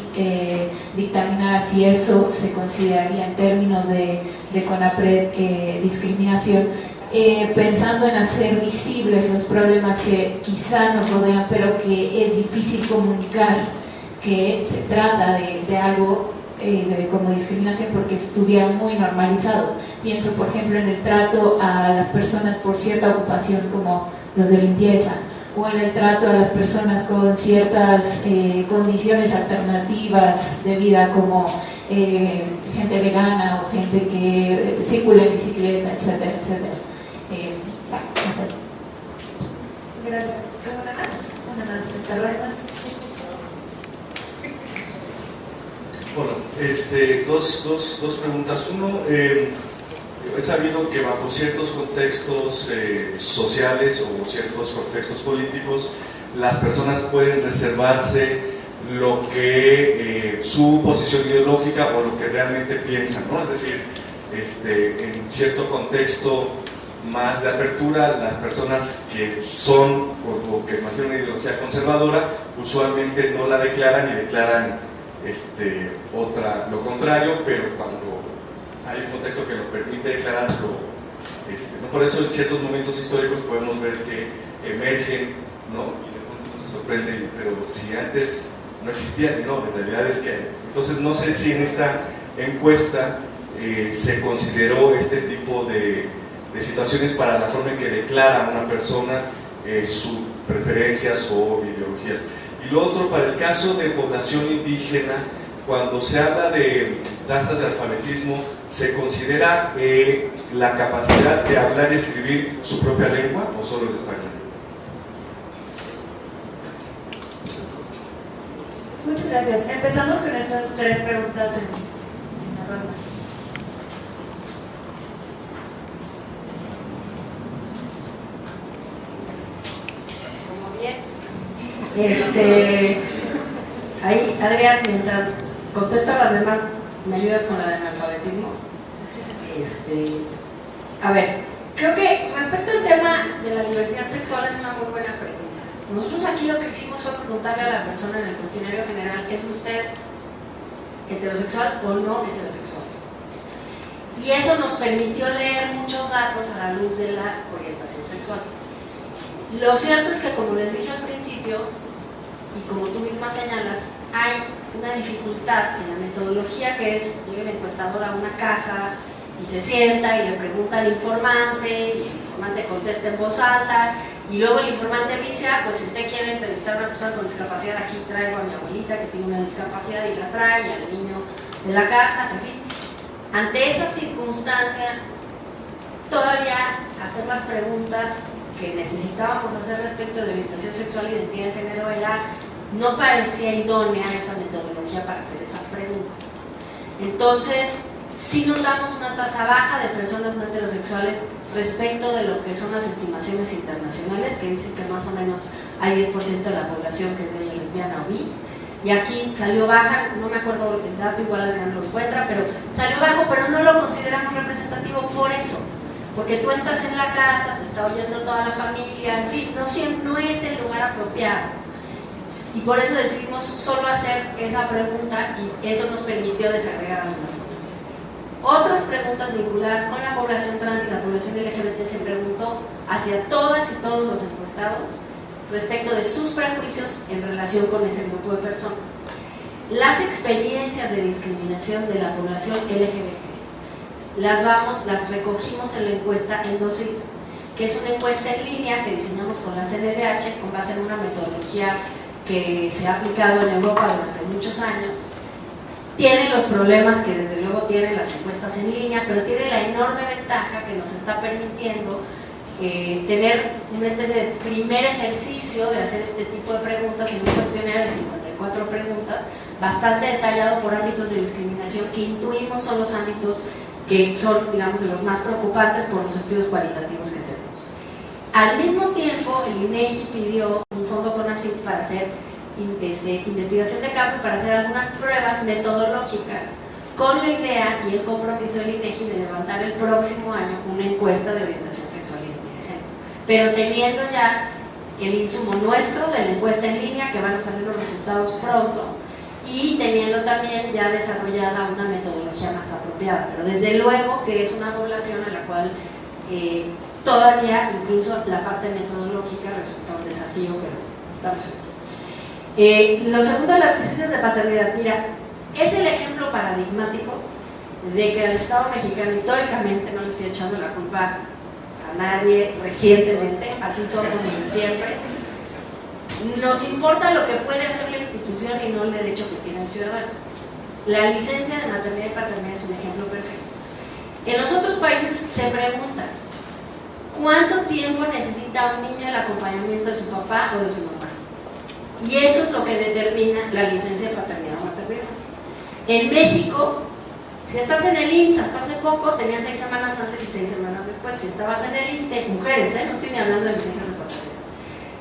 [SPEAKER 5] dictaminara si eso se consideraría en términos de CONAPRED discriminación, pensando en hacer visibles los problemas que quizá nos rodean, pero que es difícil comunicar que se trata de algo como discriminación porque estuviera muy normalizado. Pienso, por ejemplo, en el trato a las personas por cierta ocupación como los de limpieza, o en el trato a las personas con ciertas condiciones alternativas de vida como gente vegana o gente que circula en bicicleta, etcétera, etcétera. Hasta ahí.
[SPEAKER 3] Gracias. ¿Una más? Una más. Hasta luego.
[SPEAKER 6] Bueno, dos preguntas. Uno, he sabido que bajo ciertos contextos sociales o ciertos contextos políticos, las personas pueden reservarse lo que su posición ideológica o lo que realmente piensan, ¿no? Es decir, en cierto contexto más de apertura, las personas que son o que mantienen una ideología conservadora usualmente no la declaran y declaran lo contrario, pero cuando hay un contexto que lo permite declararlo, ¿no? Por eso en ciertos momentos históricos podemos ver que emergen, ¿no? Y de pronto uno se sorprende, pero si antes no existían, no, en realidad es que hay. Entonces no sé si en esta encuesta se consideró este tipo de situaciones para la forma en que declara una persona sus preferencias o ideologías. Y lo otro, para el caso de población indígena, cuando se habla de tasas de alfabetismo, ¿se considera la capacidad de hablar y escribir su propia lengua o solo el español?
[SPEAKER 3] Muchas gracias. Empezamos con estas tres preguntas en la ronda.
[SPEAKER 2] Ahí, Adrián, mientras contesto a las demás, ¿me ayudas con la de analfabetismo? A ver, creo que respecto al tema de la diversidad sexual es una muy buena pregunta. Nosotros aquí lo que hicimos fue preguntarle a la persona en el cuestionario general, ¿es usted heterosexual o no heterosexual? Y eso nos permitió leer muchos datos a la luz de la orientación sexual. Lo cierto es que, como les dije al principio, y como tú misma señalas, hay una dificultad en la metodología que es, llega el encuestador a una casa y se sienta y le pregunta al informante, y el informante contesta en voz alta, y luego el informante dice, pues si usted quiere entrevistar a una persona con discapacidad, aquí traigo a mi abuelita que tiene una discapacidad y la trae, y al niño de la casa, en fin. Ante esa circunstancia, todavía hacer las preguntas que necesitábamos hacer respecto de orientación sexual e identidad de género no parecía idónea esa metodología para hacer esas preguntas. Entonces, sí notamos una tasa baja de personas no heterosexuales respecto de lo que son las estimaciones internacionales, que dicen que más o menos hay 10% de la población que es de lesbiana o bi, y aquí salió baja, no me acuerdo el dato, igual Adrián lo encuentra, pero salió bajo, pero no lo consideramos representativo por eso. Porque tú estás en la casa, te está oyendo toda la familia, en fin, no es el lugar apropiado. Y por eso decidimos solo hacer esa pregunta y eso nos permitió desagregar algunas cosas. Otras preguntas vinculadas con la población trans y la población LGBT se preguntó hacia todas y todos los encuestados respecto de sus prejuicios en relación con ese grupo de personas. Las experiencias de discriminación de la población LGBT las recogimos en la encuesta Endocid, que es una encuesta en línea que diseñamos con la CNDH con base en una metodología que se ha aplicado en Europa durante muchos años. Tiene los problemas que desde luego tienen las encuestas en línea, pero tiene la enorme ventaja que nos está permitiendo tener una especie de primer ejercicio de hacer este tipo de preguntas en un cuestionario de 54 preguntas, bastante detallado por ámbitos de discriminación que intuimos son los ámbitos que son, digamos, de los más preocupantes por los estudios cualitativos que tenemos. Al mismo tiempo, el INEGI pidió un fondo CONACYT para hacer investigación de campo, para hacer algunas pruebas metodológicas con la idea y el compromiso del INEGI de levantar el próximo año una encuesta de orientación sexual y de género, pero teniendo ya el insumo nuestro de la encuesta en línea, que van a salir los resultados pronto, y teniendo también ya desarrollada una metodología más apropiada, pero desde luego que es una población a la cual todavía incluso la parte metodológica resulta un desafío, pero estamos aquí. Lo segundo de las licencias de paternidad, mira, es el ejemplo paradigmático de que al Estado mexicano históricamente, no le estoy echando la culpa a nadie recientemente, así somos desde siempre, nos importa lo que puede hacer la institución y no el derecho que tiene el ciudadano. La licencia de maternidad y paternidad es un ejemplo perfecto. En los otros países se pregunta ¿cuánto tiempo necesita un niño el acompañamiento de su papá o de su mamá? Y eso es lo que determina la licencia de paternidad o maternidad. En México, si estás en el IMSS hasta hace poco, tenías 6 semanas antes y 6 semanas después. Si estabas en el ISSSTE, mujeres, no estoy ni hablando de licencias de paternidad,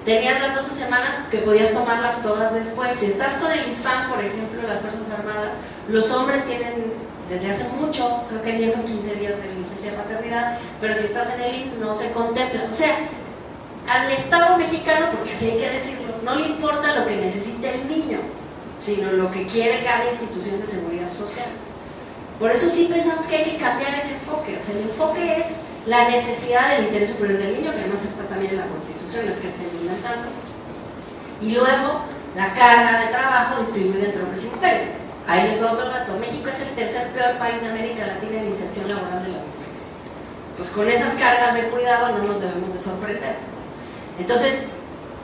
[SPEAKER 2] tenías las 12 semanas que podías tomarlas todas después. Si estás con el ISFAM, por ejemplo, las Fuerzas Armadas, los hombres tienen desde hace mucho, creo que ya son 15 días de licencia de paternidad, pero si estás en el IMSS no se contempla. O sea, al Estado mexicano, porque así hay que decirlo, no le importa lo que necesite el niño, sino lo que quiere cada institución de seguridad social. Por eso sí pensamos que hay que cambiar el enfoque. O sea, el enfoque es la necesidad del interés superior del niño, que además está también en la Constitución, es que estén inventando, y luego la carga de trabajo distribuida entre hombres y mujeres. Ahí les va otro dato: México es el tercer peor país de América Latina en inserción laboral de las mujeres. Pues con esas cargas de cuidado no nos debemos de sorprender. Entonces,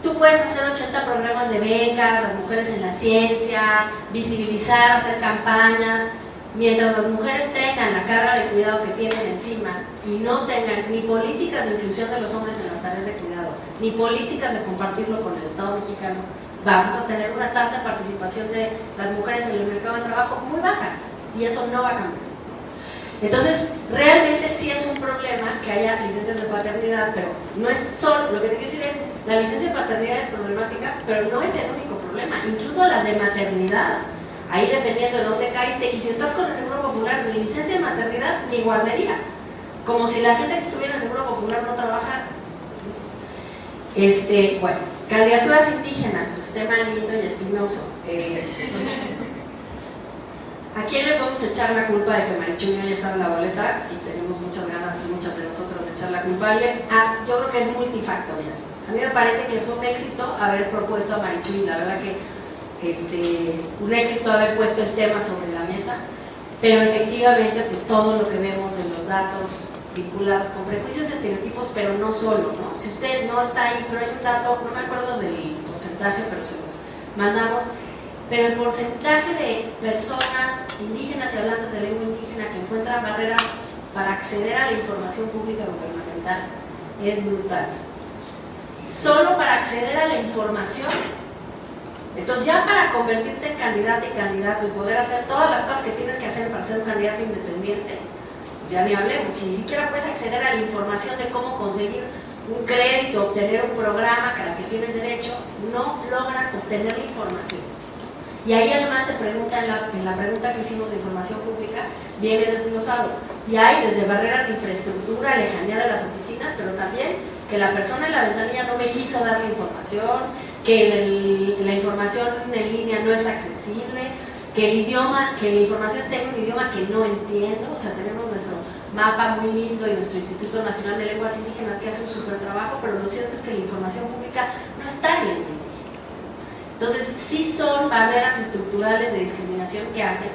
[SPEAKER 2] tú puedes hacer 80 programas de becas, las mujeres en la ciencia, visibilizar, hacer campañas. Mientras las mujeres tengan la carga de cuidado que tienen encima y no tengan ni políticas de inclusión de los hombres en las tareas de cuidado, ni políticas de compartirlo con el Estado mexicano, vamos a tener una tasa de participación de las mujeres en el mercado de trabajo muy baja, y eso no va a cambiar. Entonces, realmente sí es un problema que haya licencias de paternidad, pero no es solo, lo que te quiero decir es, la licencia de paternidad es problemática, pero no es el único problema, incluso las de maternidad. Ahí dependiendo de dónde caíste, y si estás con el Seguro Popular, ni licencia de maternidad ni guardería, como si la gente que estuviera en el Seguro Popular no trabajara. Bueno, candidaturas indígenas, pues tema lindo y espinoso. ¿A quién le podemos echar la culpa de que Marichuy no ya estaba en la boleta? Y tenemos muchas ganas, muchas de nosotros, de echar la culpa a alguien. Yo creo que es multifactorial. A mí me parece que fue un éxito haber propuesto a Marichuy, la verdad que un éxito haber puesto el tema sobre la mesa, pero efectivamente pues todo lo que vemos de los datos vinculados con prejuicios y estereotipos, pero no solo, ¿no? Si usted no está ahí, pero hay un dato, no me acuerdo del porcentaje, pero se los mandamos, pero el porcentaje de personas indígenas y hablantes de lengua indígena que encuentran barreras para acceder a la información pública gubernamental es brutal. Solo para acceder a la información. Entonces, ya para convertirte en candidato y poder hacer todas las cosas que tienes que hacer para ser un candidato independiente, pues ya ni hablemos. Si ni siquiera puedes acceder a la información de cómo conseguir un crédito, obtener un programa al que tienes derecho, no logran obtener la información. Y ahí además se pregunta, en la pregunta que hicimos de información pública, viene desglosado. Y hay desde barreras de infraestructura, lejanía de las oficinas, pero también que la persona en la ventanilla no me quiso dar la información, que la información en línea no es accesible, que la información está en un idioma que no entiendo. O sea, tenemos nuestro mapa muy lindo y nuestro Instituto Nacional de Lenguas Indígenas que hace un súper trabajo, pero lo cierto es que la información pública no está en lengua indígena. Entonces, sí son barreras estructurales de discriminación que hacen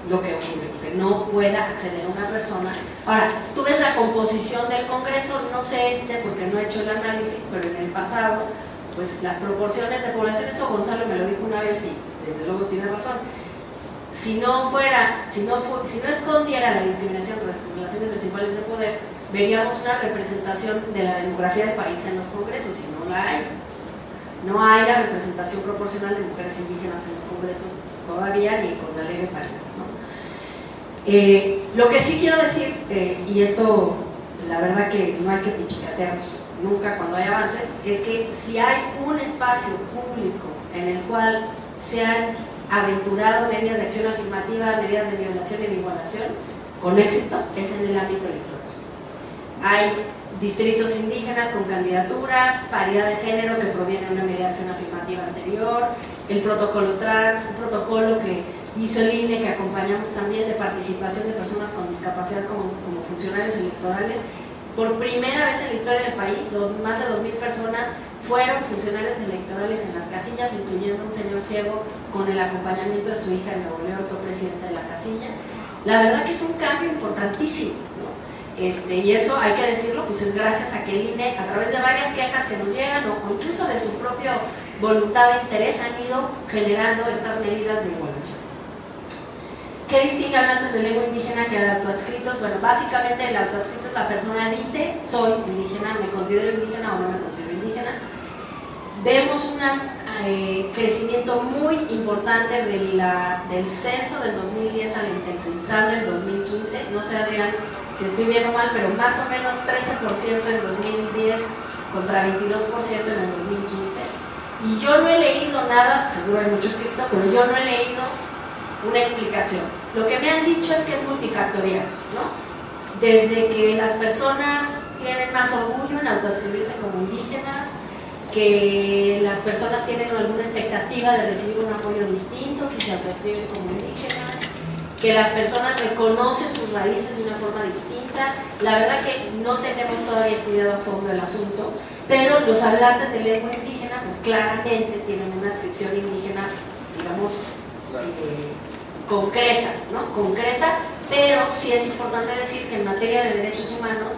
[SPEAKER 2] lo que ocurre, que no pueda acceder una persona. Ahora, tú ves la composición del Congreso, no sé porque no he hecho el análisis, pero en el pasado, pues las proporciones de población, eso Gonzalo me lo dijo una vez y desde luego tiene razón. Si no escondiera la discriminación de las relaciones desiguales de poder, veríamos una representación de la demografía del país en los congresos, y no la hay. No hay la representación proporcional de mujeres indígenas en los congresos todavía, ni con la ley de paridad, ¿no? Lo que sí quiero decir, y esto la verdad que no hay que pichicatear nunca cuando hay avances, es que si hay un espacio público en el cual se han aventurado medidas de acción afirmativa, medidas de violación y de igualación, con éxito, es en el ámbito electoral. Hay distritos indígenas con candidaturas, paridad de género que proviene de una medida de acción afirmativa anterior, el protocolo trans, un protocolo que hizo el INE, que acompañamos también, de participación de personas con discapacidad como funcionarios electorales. Por primera vez en la historia del país, más de 2.000 personas fueron funcionarios electorales en las casillas, incluyendo un señor ciego con el acompañamiento de su hija en Nuevo León, fue presidente de la casilla. La verdad que es un cambio importantísimo, ¿no? Y eso hay que decirlo, pues es gracias a que el INE, a través de varias quejas que nos llegan, o incluso de su propia voluntad e interés, han ido generando estas medidas de igualación. ¿Qué distingue hablantes de lengua indígena que de autoadscritos? Bueno, básicamente el autoadscrito es la persona dice, soy indígena, me considero indígena o no me considero indígena. Vemos un crecimiento muy importante del censo del 2010 al intercensal del 2015. No sé, Adrián, si estoy bien o mal, pero más o menos 13% en 2010 contra 22% en el 2015. Y yo no he leído nada, seguro hay mucho escrito, pero yo no he leído una explicación. Lo que me han dicho es que es multifactorial, ¿no? Desde que las personas tienen más orgullo en autoescribirse como indígenas, que las personas tienen alguna expectativa de recibir un apoyo distinto si se autoescriben como indígenas, que las personas reconocen sus raíces de una forma distinta. La verdad que no tenemos todavía estudiado a fondo el asunto, pero los hablantes de lengua indígena pues claramente tienen una adscripción indígena, digamos, concreta, ¿no? Concreta, pero sí es importante decir que en materia de derechos humanos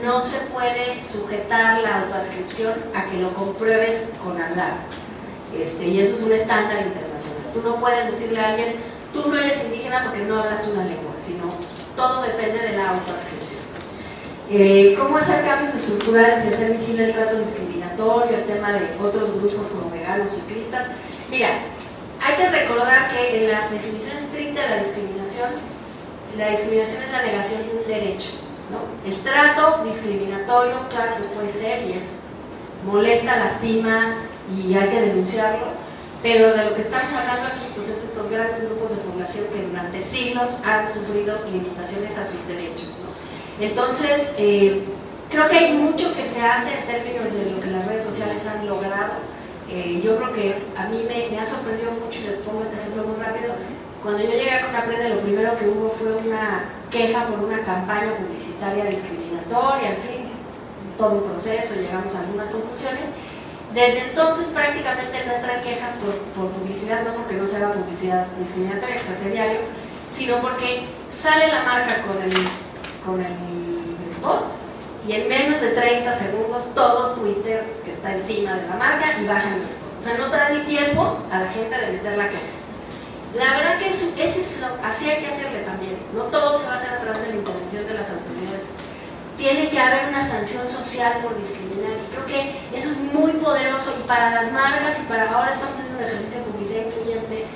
[SPEAKER 2] no se puede sujetar la autoadscripción a que lo compruebes con hablar. Y eso es un estándar internacional. Tú no puedes decirle a alguien, tú no eres indígena porque no hablas una lengua, sino todo depende de la autoadscripción. ¿Cómo hacer cambios estructurales y hacer visible el trato discriminatorio, el tema de otros grupos como veganos, ciclistas? Mira, hay que recordar que en la definición estricta de la discriminación es la negación de un derecho, ¿no? El trato discriminatorio, claro que puede ser y es molesta, lastima y hay que denunciarlo, pero de lo que estamos hablando aquí pues es de estos grandes grupos de población que durante siglos han sufrido limitaciones a sus derechos, ¿no? Entonces, creo que hay mucho que se hace en términos de lo que las redes sociales han logrado. Yo creo que a mí me ha sorprendido mucho, y les pongo este ejemplo muy rápido. Cuando yo llegué a CONAPRED, lo primero que hubo fue una queja por una campaña publicitaria discriminatoria, en fin, todo un proceso, llegamos a algunas conclusiones. Desde entonces prácticamente no entran quejas por publicidad, no porque no se haga publicidad discriminatoria, que se hace diario, sino porque sale la marca con el spot y en menos de 30 segundos todo Twitter está encima de la marca y bajan el spot. O sea, no te da ni tiempo a la gente de meter la queja. La verdad que así hay que hacerle también. No todo se va a hacer a través de la intervención de las autoridades. Tiene que haber una sanción social por discriminar y creo que eso es muy poderoso y para las marcas y para ahora estamos haciendo un ejercicio de publicidad incluyente.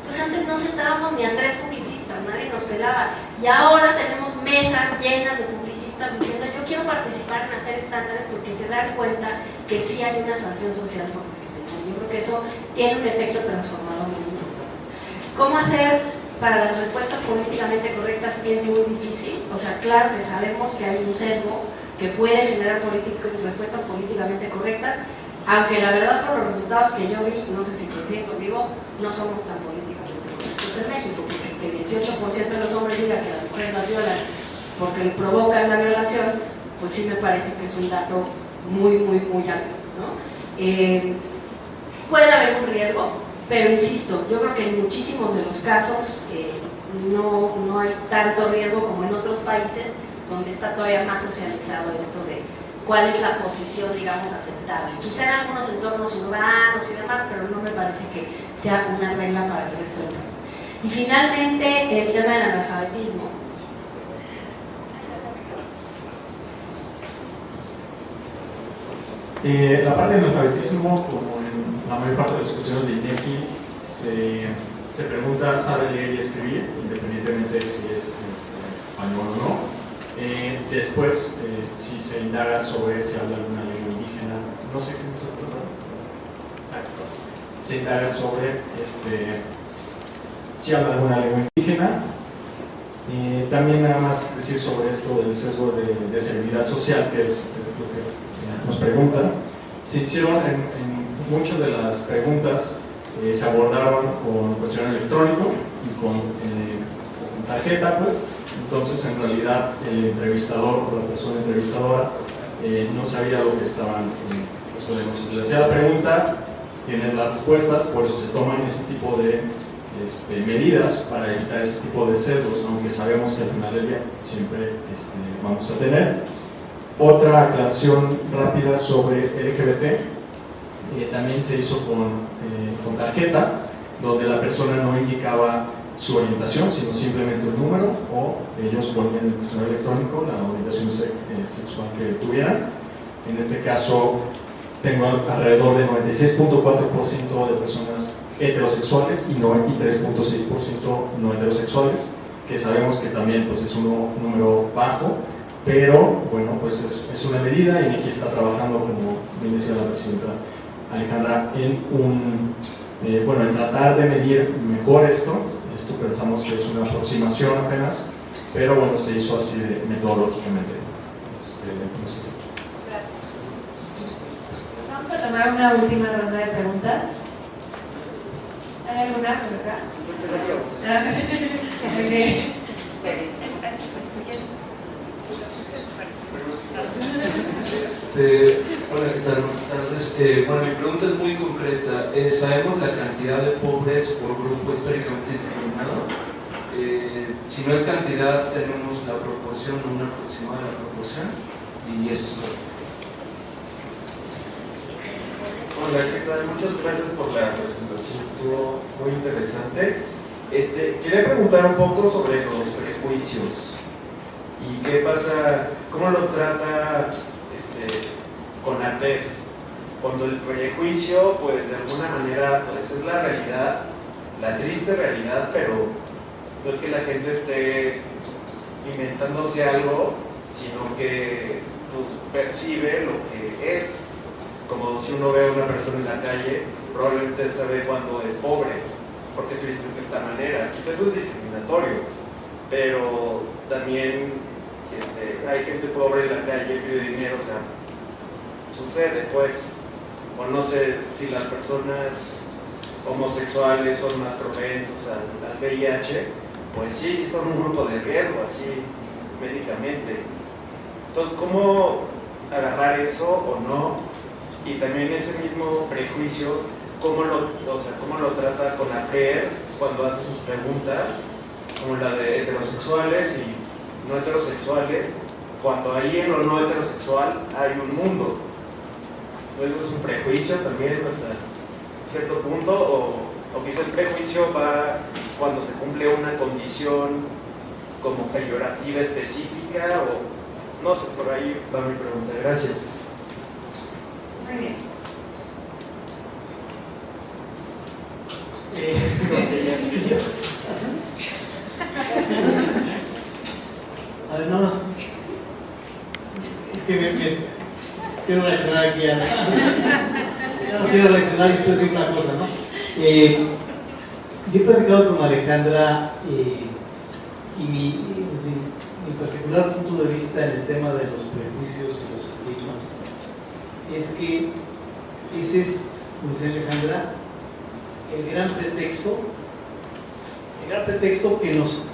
[SPEAKER 2] Pues antes no sentábamos ni a 3 publicistas, nadie nos pelaba y ahora tenemos mesas llenas de publicistas diciendo yo quiero participar en hacer estándares porque se dan cuenta que sí hay una sanción social por discriminación. Yo creo que eso tiene un efecto transformador muy importante. ¿Cómo hacer para las respuestas políticamente correctas? Es muy difícil, o sea, claro que sabemos que hay un sesgo que puede generar respuestas políticamente correctas. aunque la verdad por los resultados que yo vi, no sé si coinciden conmigo, no somos tan políticamente correctos en México, porque que el 18% de los hombres diga que las mujeres las violan porque le provocan la violación, pues sí me parece que es un dato muy, muy, muy alto, ¿no? Puede haber un riesgo, pero insisto, yo creo que en muchísimos de los casos no hay tanto riesgo como en otros países donde está todavía más socializado esto de cuál es la posición, digamos, aceptable. Quizá en algunos entornos urbanos y demás, pero no me parece que sea una regla para el resto del país. Y finalmente, el tema del analfabetismo.
[SPEAKER 7] La parte del analfabetismo, como en la mayor parte de las cuestiones de INEGI, se pregunta, ¿sabe leer y escribir? Independientemente si es español o no. Después, si se indaga sobre si habla alguna lengua indígena, no sé qué es eso, se indaga sobre si habla alguna lengua indígena. También nada más decir sobre esto del sesgo de seguridad social, que es lo que nos preguntan. Se hicieron en muchas de las preguntas, se abordaron con cuestión electrónico y con tarjeta, pues. Entonces, en realidad, el entrevistador o la persona entrevistadora no sabía lo que estaban respondiendo. Si se le hacía la pregunta, tienes las respuestas, por eso se toman ese tipo de medidas para evitar ese tipo de sesgos, aunque sabemos que al final del día siempre vamos a tener. Otra aclaración rápida sobre LGBT, también se hizo con tarjeta, donde la persona no indicaba su orientación, sino simplemente un número, o ellos ponían en el cuestionario electrónico la orientación sexual que tuvieran. En este caso, tengo alrededor de 96.4% de personas heterosexuales y 3.6% no heterosexuales, que sabemos que también pues, es un número bajo, pero bueno, pues es una medida y INEGI está trabajando, como bien decía la presidenta Alejandra, en tratar de medir mejor esto. Esto pensamos que es una aproximación apenas, pero bueno, se hizo así metodológicamente. No sé.
[SPEAKER 3] Gracias. Vamos a tomar una última ronda de preguntas. ¿Hay alguna por acá? Okay.
[SPEAKER 8] Hola, ¿qué tal? Buenas tardes. Bueno, mi pregunta es muy concreta. ¿Sabemos la cantidad de pobres por grupo históricamente discriminado? Si no es cantidad, tenemos la proporción, una aproximada de la proporción, y eso es todo.
[SPEAKER 9] Hola, ¿qué tal? Muchas gracias por la presentación, estuvo muy interesante. Quería preguntar un poco sobre los prejuicios y qué pasa, cómo los trata CONAPRED, cuando el prejuicio, pues de alguna manera, pues es la realidad, la triste realidad, pero no es que la gente esté inventándose algo, sino que pues, percibe lo que es. Como si uno ve a una persona en la calle, probablemente sabe cuando es pobre, porque se viste de cierta manera. Quizás eso es discriminatorio, pero también hay gente pobre en la calle, pide dinero, o sea, sucede pues. O no sé si las personas homosexuales son más propensos al VIH, pues sí son un grupo de riesgo, así médicamente. Entonces, ¿cómo agarrar eso o no? Y también ese mismo prejuicio, ¿cómo lo trata CONAPRED cuando hace sus preguntas, como la de heterosexuales y no heterosexuales, cuando ahí en lo no heterosexual hay un mundo? Entonces, ¿eso es un prejuicio también hasta cierto punto? ¿O quizá el prejuicio va cuando se cumple una condición como peyorativa específica? O no sé, por ahí va mi pregunta. Gracias.
[SPEAKER 3] Muy bien.
[SPEAKER 1] A ver, no, es que quiero reaccionar aquí a no quiero reaccionar y después decir una cosa, ¿no? Yo he platicado con Alejandra y mi particular punto de vista en el tema de los prejuicios y los estigmas es que ese es, como decía Alejandra, el gran pretexto que nos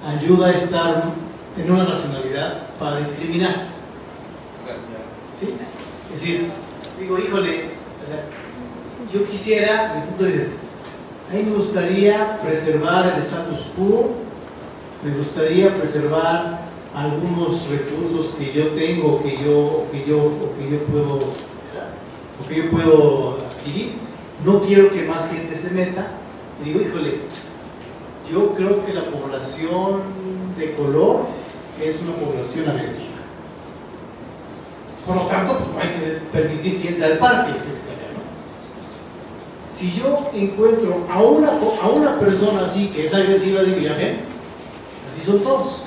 [SPEAKER 1] ayuda a estar en una nacionalidad para discriminar. ¿Sí? Es decir, digo, híjole, yo quisiera, mi punto de vista, a mí me gustaría preservar el status quo, me gustaría preservar algunos recursos que yo tengo, que yo puedo adquirir. No quiero que más gente se meta. Y digo, híjole, yo creo que la población de color es una población agresiva. Por lo tanto, pues, no hay que permitir que entre al parque este exterior, ¿no? Si yo encuentro a una persona así que es agresiva, digo, ya ven, así son todos.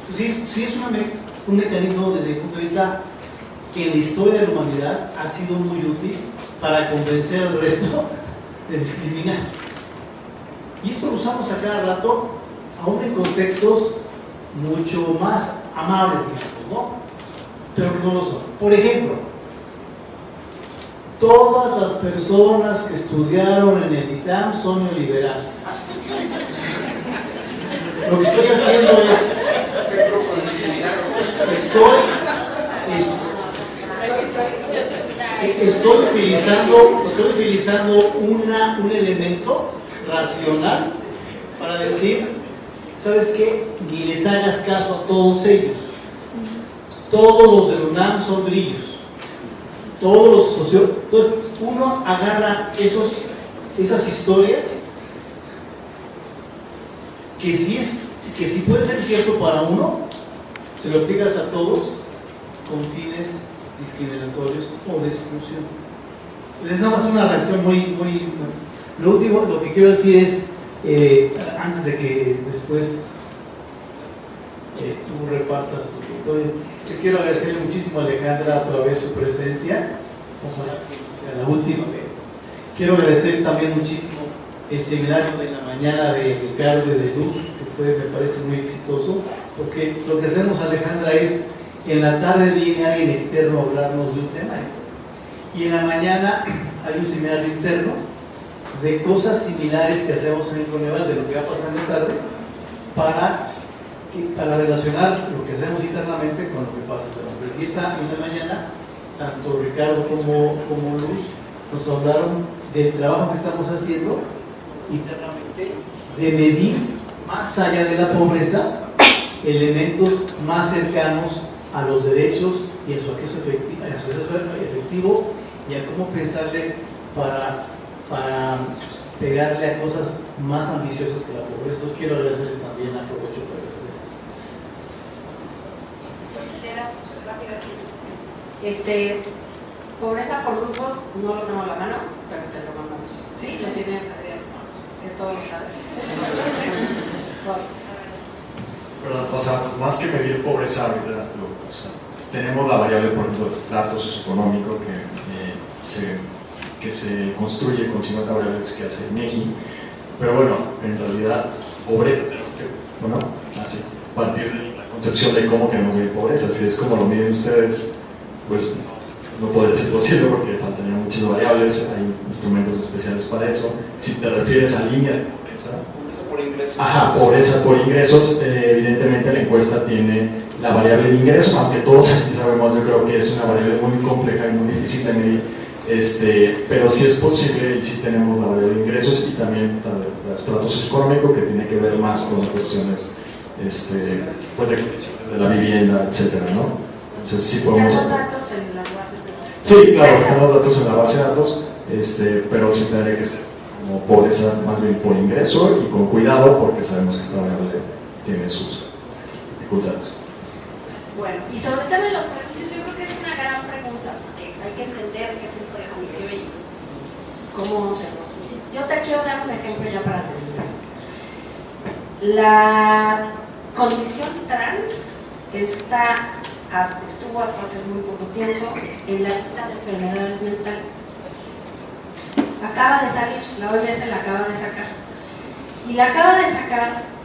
[SPEAKER 1] Entonces, sí es un mecanismo desde mi punto de vista que en la historia de la humanidad ha sido muy útil para convencer al resto de discriminar. Y esto lo usamos a cada rato, aún en contextos mucho más amables, digamos, ¿no? Pero que no lo son. Por ejemplo, todas las personas que estudiaron en el ITAM son neoliberales. Lo que estoy haciendo es estoy utilizando un elemento racional para decir, ¿sabes qué? Ni les hagas caso a todos ellos. Todos los del UNAM son grillos. Todos los sociólogos. Entonces, uno agarra esas historias que sí puede ser cierto para uno, se lo aplicas a todos con fines discriminatorios o de exclusión. Es nada más una reacción muy. Lo último, lo que quiero decir es, antes de que después tú repartas tu todo, yo quiero agradecerle muchísimo a Alejandra otra vez su presencia, ojalá que sea la última vez. Quiero agradecer también muchísimo el seminario de la mañana de Ricardo y de Luz, que fue, me parece, muy exitoso, porque lo que hacemos, Alejandra, es en la tarde viene alguien externo a hablarnos de un tema, y en la mañana hay un seminario interno de cosas similares que hacemos en el Coneval, de lo que va a pasar en la tarde, para relacionar lo que hacemos internamente con lo que pasa. Entonces, y esta en la mañana, tanto Ricardo como Luz nos hablaron del trabajo que estamos haciendo internamente, de medir más allá de la pobreza elementos más cercanos a los derechos y a su acceso efectivo y a cómo pensarle para pegarle a cosas más ambiciosas que la pobreza. Entonces quiero agradecerle también, aprovecho para agradecerles.
[SPEAKER 2] Quisiera rápido pobreza por grupos, no lo tengo a la mano, pero te lo mandamos. Sí, lo tiene Adrián, que todos lo saben. Todos.
[SPEAKER 7] Perdón, o sea, pues más que medir pobreza, ¿verdad? O sea, tenemos la variable, por ejemplo, de estrato socioeconómico que se construye con 50 variables que hace INEGI, pero bueno, en realidad, pobreza tenemos que, bueno, así, partir de la concepción de cómo queremos medir pobreza. Si es como lo miden ustedes, pues no podría ser posible porque faltarían muchas variables, hay instrumentos especiales para eso. Si te refieres a línea de pobreza, pobreza por ingresos, evidentemente la encuesta tiene la variable de ingreso, aunque todos aquí sabemos, yo creo que es una variable muy compleja y muy difícil de medir, pero sí es posible y sí tenemos la variable de ingresos y también el estrato socioeconómico, que tiene que ver más con cuestiones pues de condiciones de la vivienda, etcétera, ¿no? Entonces sí podemos...
[SPEAKER 2] ¿Están los datos en las bases de datos?
[SPEAKER 7] Sí, claro, están los datos en la base de datos, pero sí tendría que ser como pobreza más bien por ingreso y con cuidado, porque sabemos que esta variable tiene sus dificultades.
[SPEAKER 2] Bueno, y sobre el tema de los prejuicios, yo creo que es una gran pregunta, porque hay que entender qué es un prejuicio y cómo se construye. Yo te quiero dar un ejemplo ya para terminar. La condición trans estuvo hasta hace muy poco tiempo en la lista de enfermedades mentales. Acaba de salir, la OMS la acaba de sacar. Y la acaba de sacar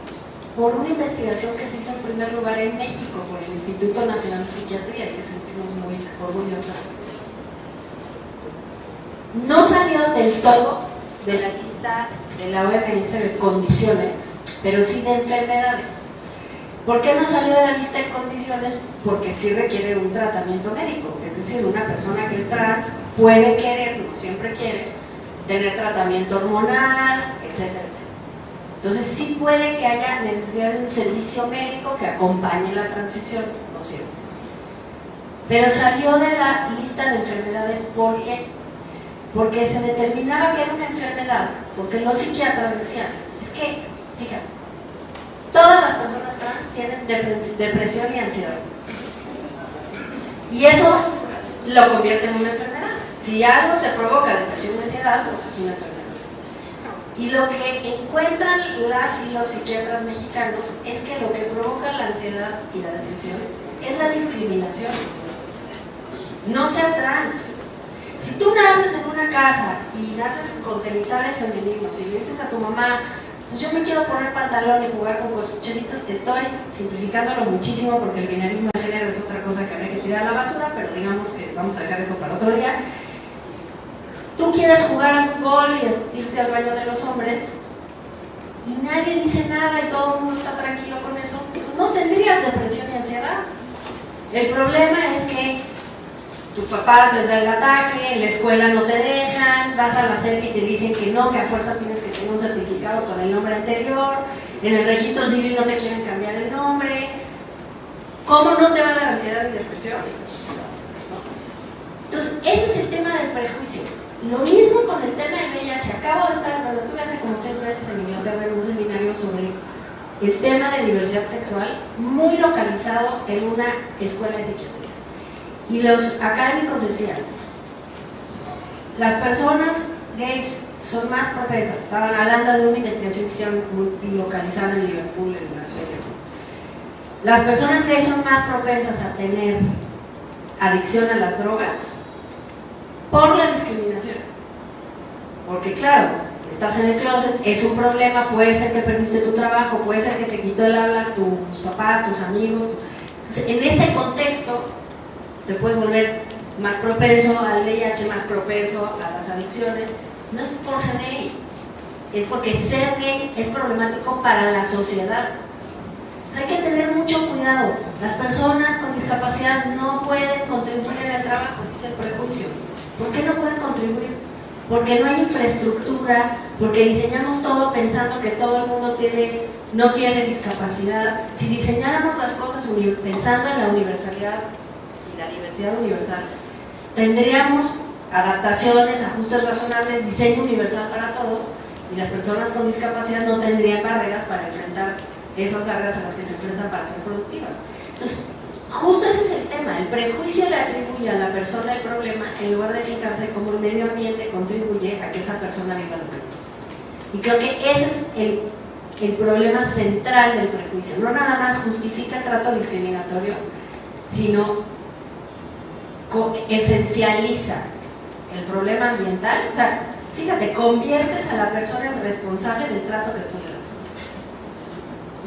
[SPEAKER 2] por una investigación que se hizo en primer lugar en México por el Instituto Nacional de Psiquiatría, que sentimos muy orgullosas. no salió del todo de la lista de la OMS de condiciones, pero sí de enfermedades. ¿Por qué no salió de la lista de condiciones? Porque sí requiere un tratamiento médico, es decir, una persona que es trans puede querer, no siempre quiere, tener tratamiento hormonal, etcétera, etcétera. Entonces sí puede que haya necesidad de un servicio médico que acompañe la transición, no siempre. Pero salió de la lista de enfermedades porque se determinaba que era una enfermedad, porque los psiquiatras decían, es que, fíjate, todas las personas trans tienen depresión y ansiedad. Y eso lo convierte en una enfermedad. Si algo te provoca depresión y ansiedad, pues es una enfermedad. Y lo que encuentran las y los psiquiatras mexicanos es que lo que provoca la ansiedad y la depresión es la discriminación. No ser trans. Si tú naces en una casa y naces con genitales femeninos y le dices a tu mamá, pues yo me quiero poner pantalón y jugar con cochecitos, estoy simplificándolo muchísimo porque el binarismo de género es otra cosa que habría que tirar a la basura, pero digamos que vamos a dejar eso para otro día. Tú quieres jugar al fútbol y irte al baño de los hombres y nadie dice nada y todo el mundo está tranquilo con eso, no tendrías depresión y ansiedad. El problema es que tus papás les dan el ataque, en la escuela no te dejan, vas a la CEP y te dicen que no, que a fuerza tienes que tener un certificado con el nombre anterior, en el registro civil no te quieren cambiar el nombre. ¿Cómo no te va a dar ansiedad y depresión? Entonces, ese es el tema del prejuicio. Lo mismo con el tema del VIH. Acabo de estar, bueno, estuve hace como 6 meses en Inglaterra en un seminario sobre el tema de diversidad sexual, muy localizado en una escuela de psiquiatría. Y los académicos decían, las personas gays son más propensas, estaban hablando de una investigación que hicieron muy localizada en Liverpool, en Australia. Las personas gays son más propensas a tener adicción a las drogas por la discriminación. Porque claro, estás en el closet, es un problema, puede ser que perdiste tu trabajo, puede ser que te quitó el habla tus papás, tus amigos. Entonces, en ese contexto te puedes volver más propenso al VIH, más propenso a las adicciones. No es por ser gay, es porque ser gay es problemático para la sociedad. Entonces hay que tener mucho cuidado. Las personas con discapacidad no pueden contribuir en el trabajo, dice el prejuicio. ¿Por qué no pueden contribuir? Porque no hay infraestructura, porque diseñamos todo pensando que todo el mundo no tiene discapacidad. Si diseñáramos las cosas pensando en la universalidad y la diversidad universal, tendríamos adaptaciones, ajustes razonables, diseño universal para todos, y las personas con discapacidad no tendrían barreras para enfrentar esas barreras a las que se enfrentan para ser productivas. Entonces, justo ese es el tema. El prejuicio le atribuye a la persona el problema en lugar de fijarse cómo el medio ambiente contribuye a que esa persona viva lo que. Y creo que ese es el problema central del prejuicio. No nada más justifica el trato discriminatorio, sino esencializa el problema ambiental. O sea, fíjate, conviertes a la persona en responsable del trato que tú le das.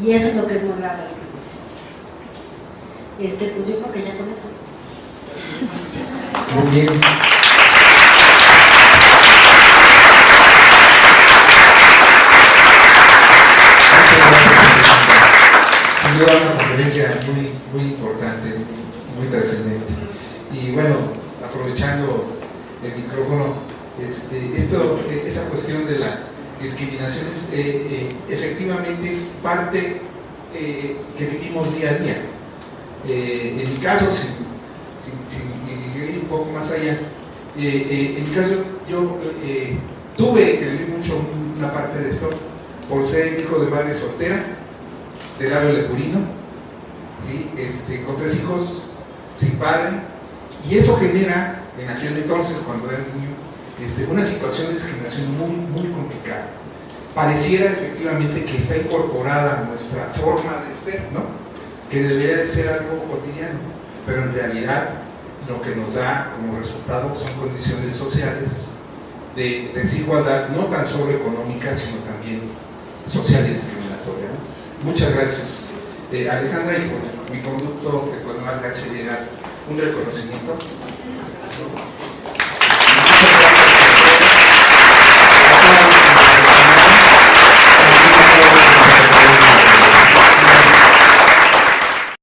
[SPEAKER 2] Y eso es lo que es muy grave del prejuicio. Pues yo creo que ya con eso.
[SPEAKER 10] Muy bien. Sin duda una conferencia muy importante, muy trascendente. Y bueno, aprovechando el micrófono, esa cuestión de la discriminación efectivamente es parte que vivimos día a día. En mi caso, sin ir un poco más allá, en mi caso yo tuve que vivir mucho una parte de esto por ser hijo de madre soltera, de labio leporino, ¿sí? Con 3 hijos, sin padre, y eso genera, en aquel entonces, cuando era niño, una situación de discriminación muy complicada. Pareciera efectivamente que está incorporada a nuestra forma de ser, ¿no? Que debería de ser algo cotidiano, pero en realidad lo que nos da como resultado son condiciones sociales de desigualdad, no tan solo económica, sino también social y discriminatoria, ¿no? Muchas gracias, Alejandra, y por mi conducto, que cuando haga llegar un reconocimiento.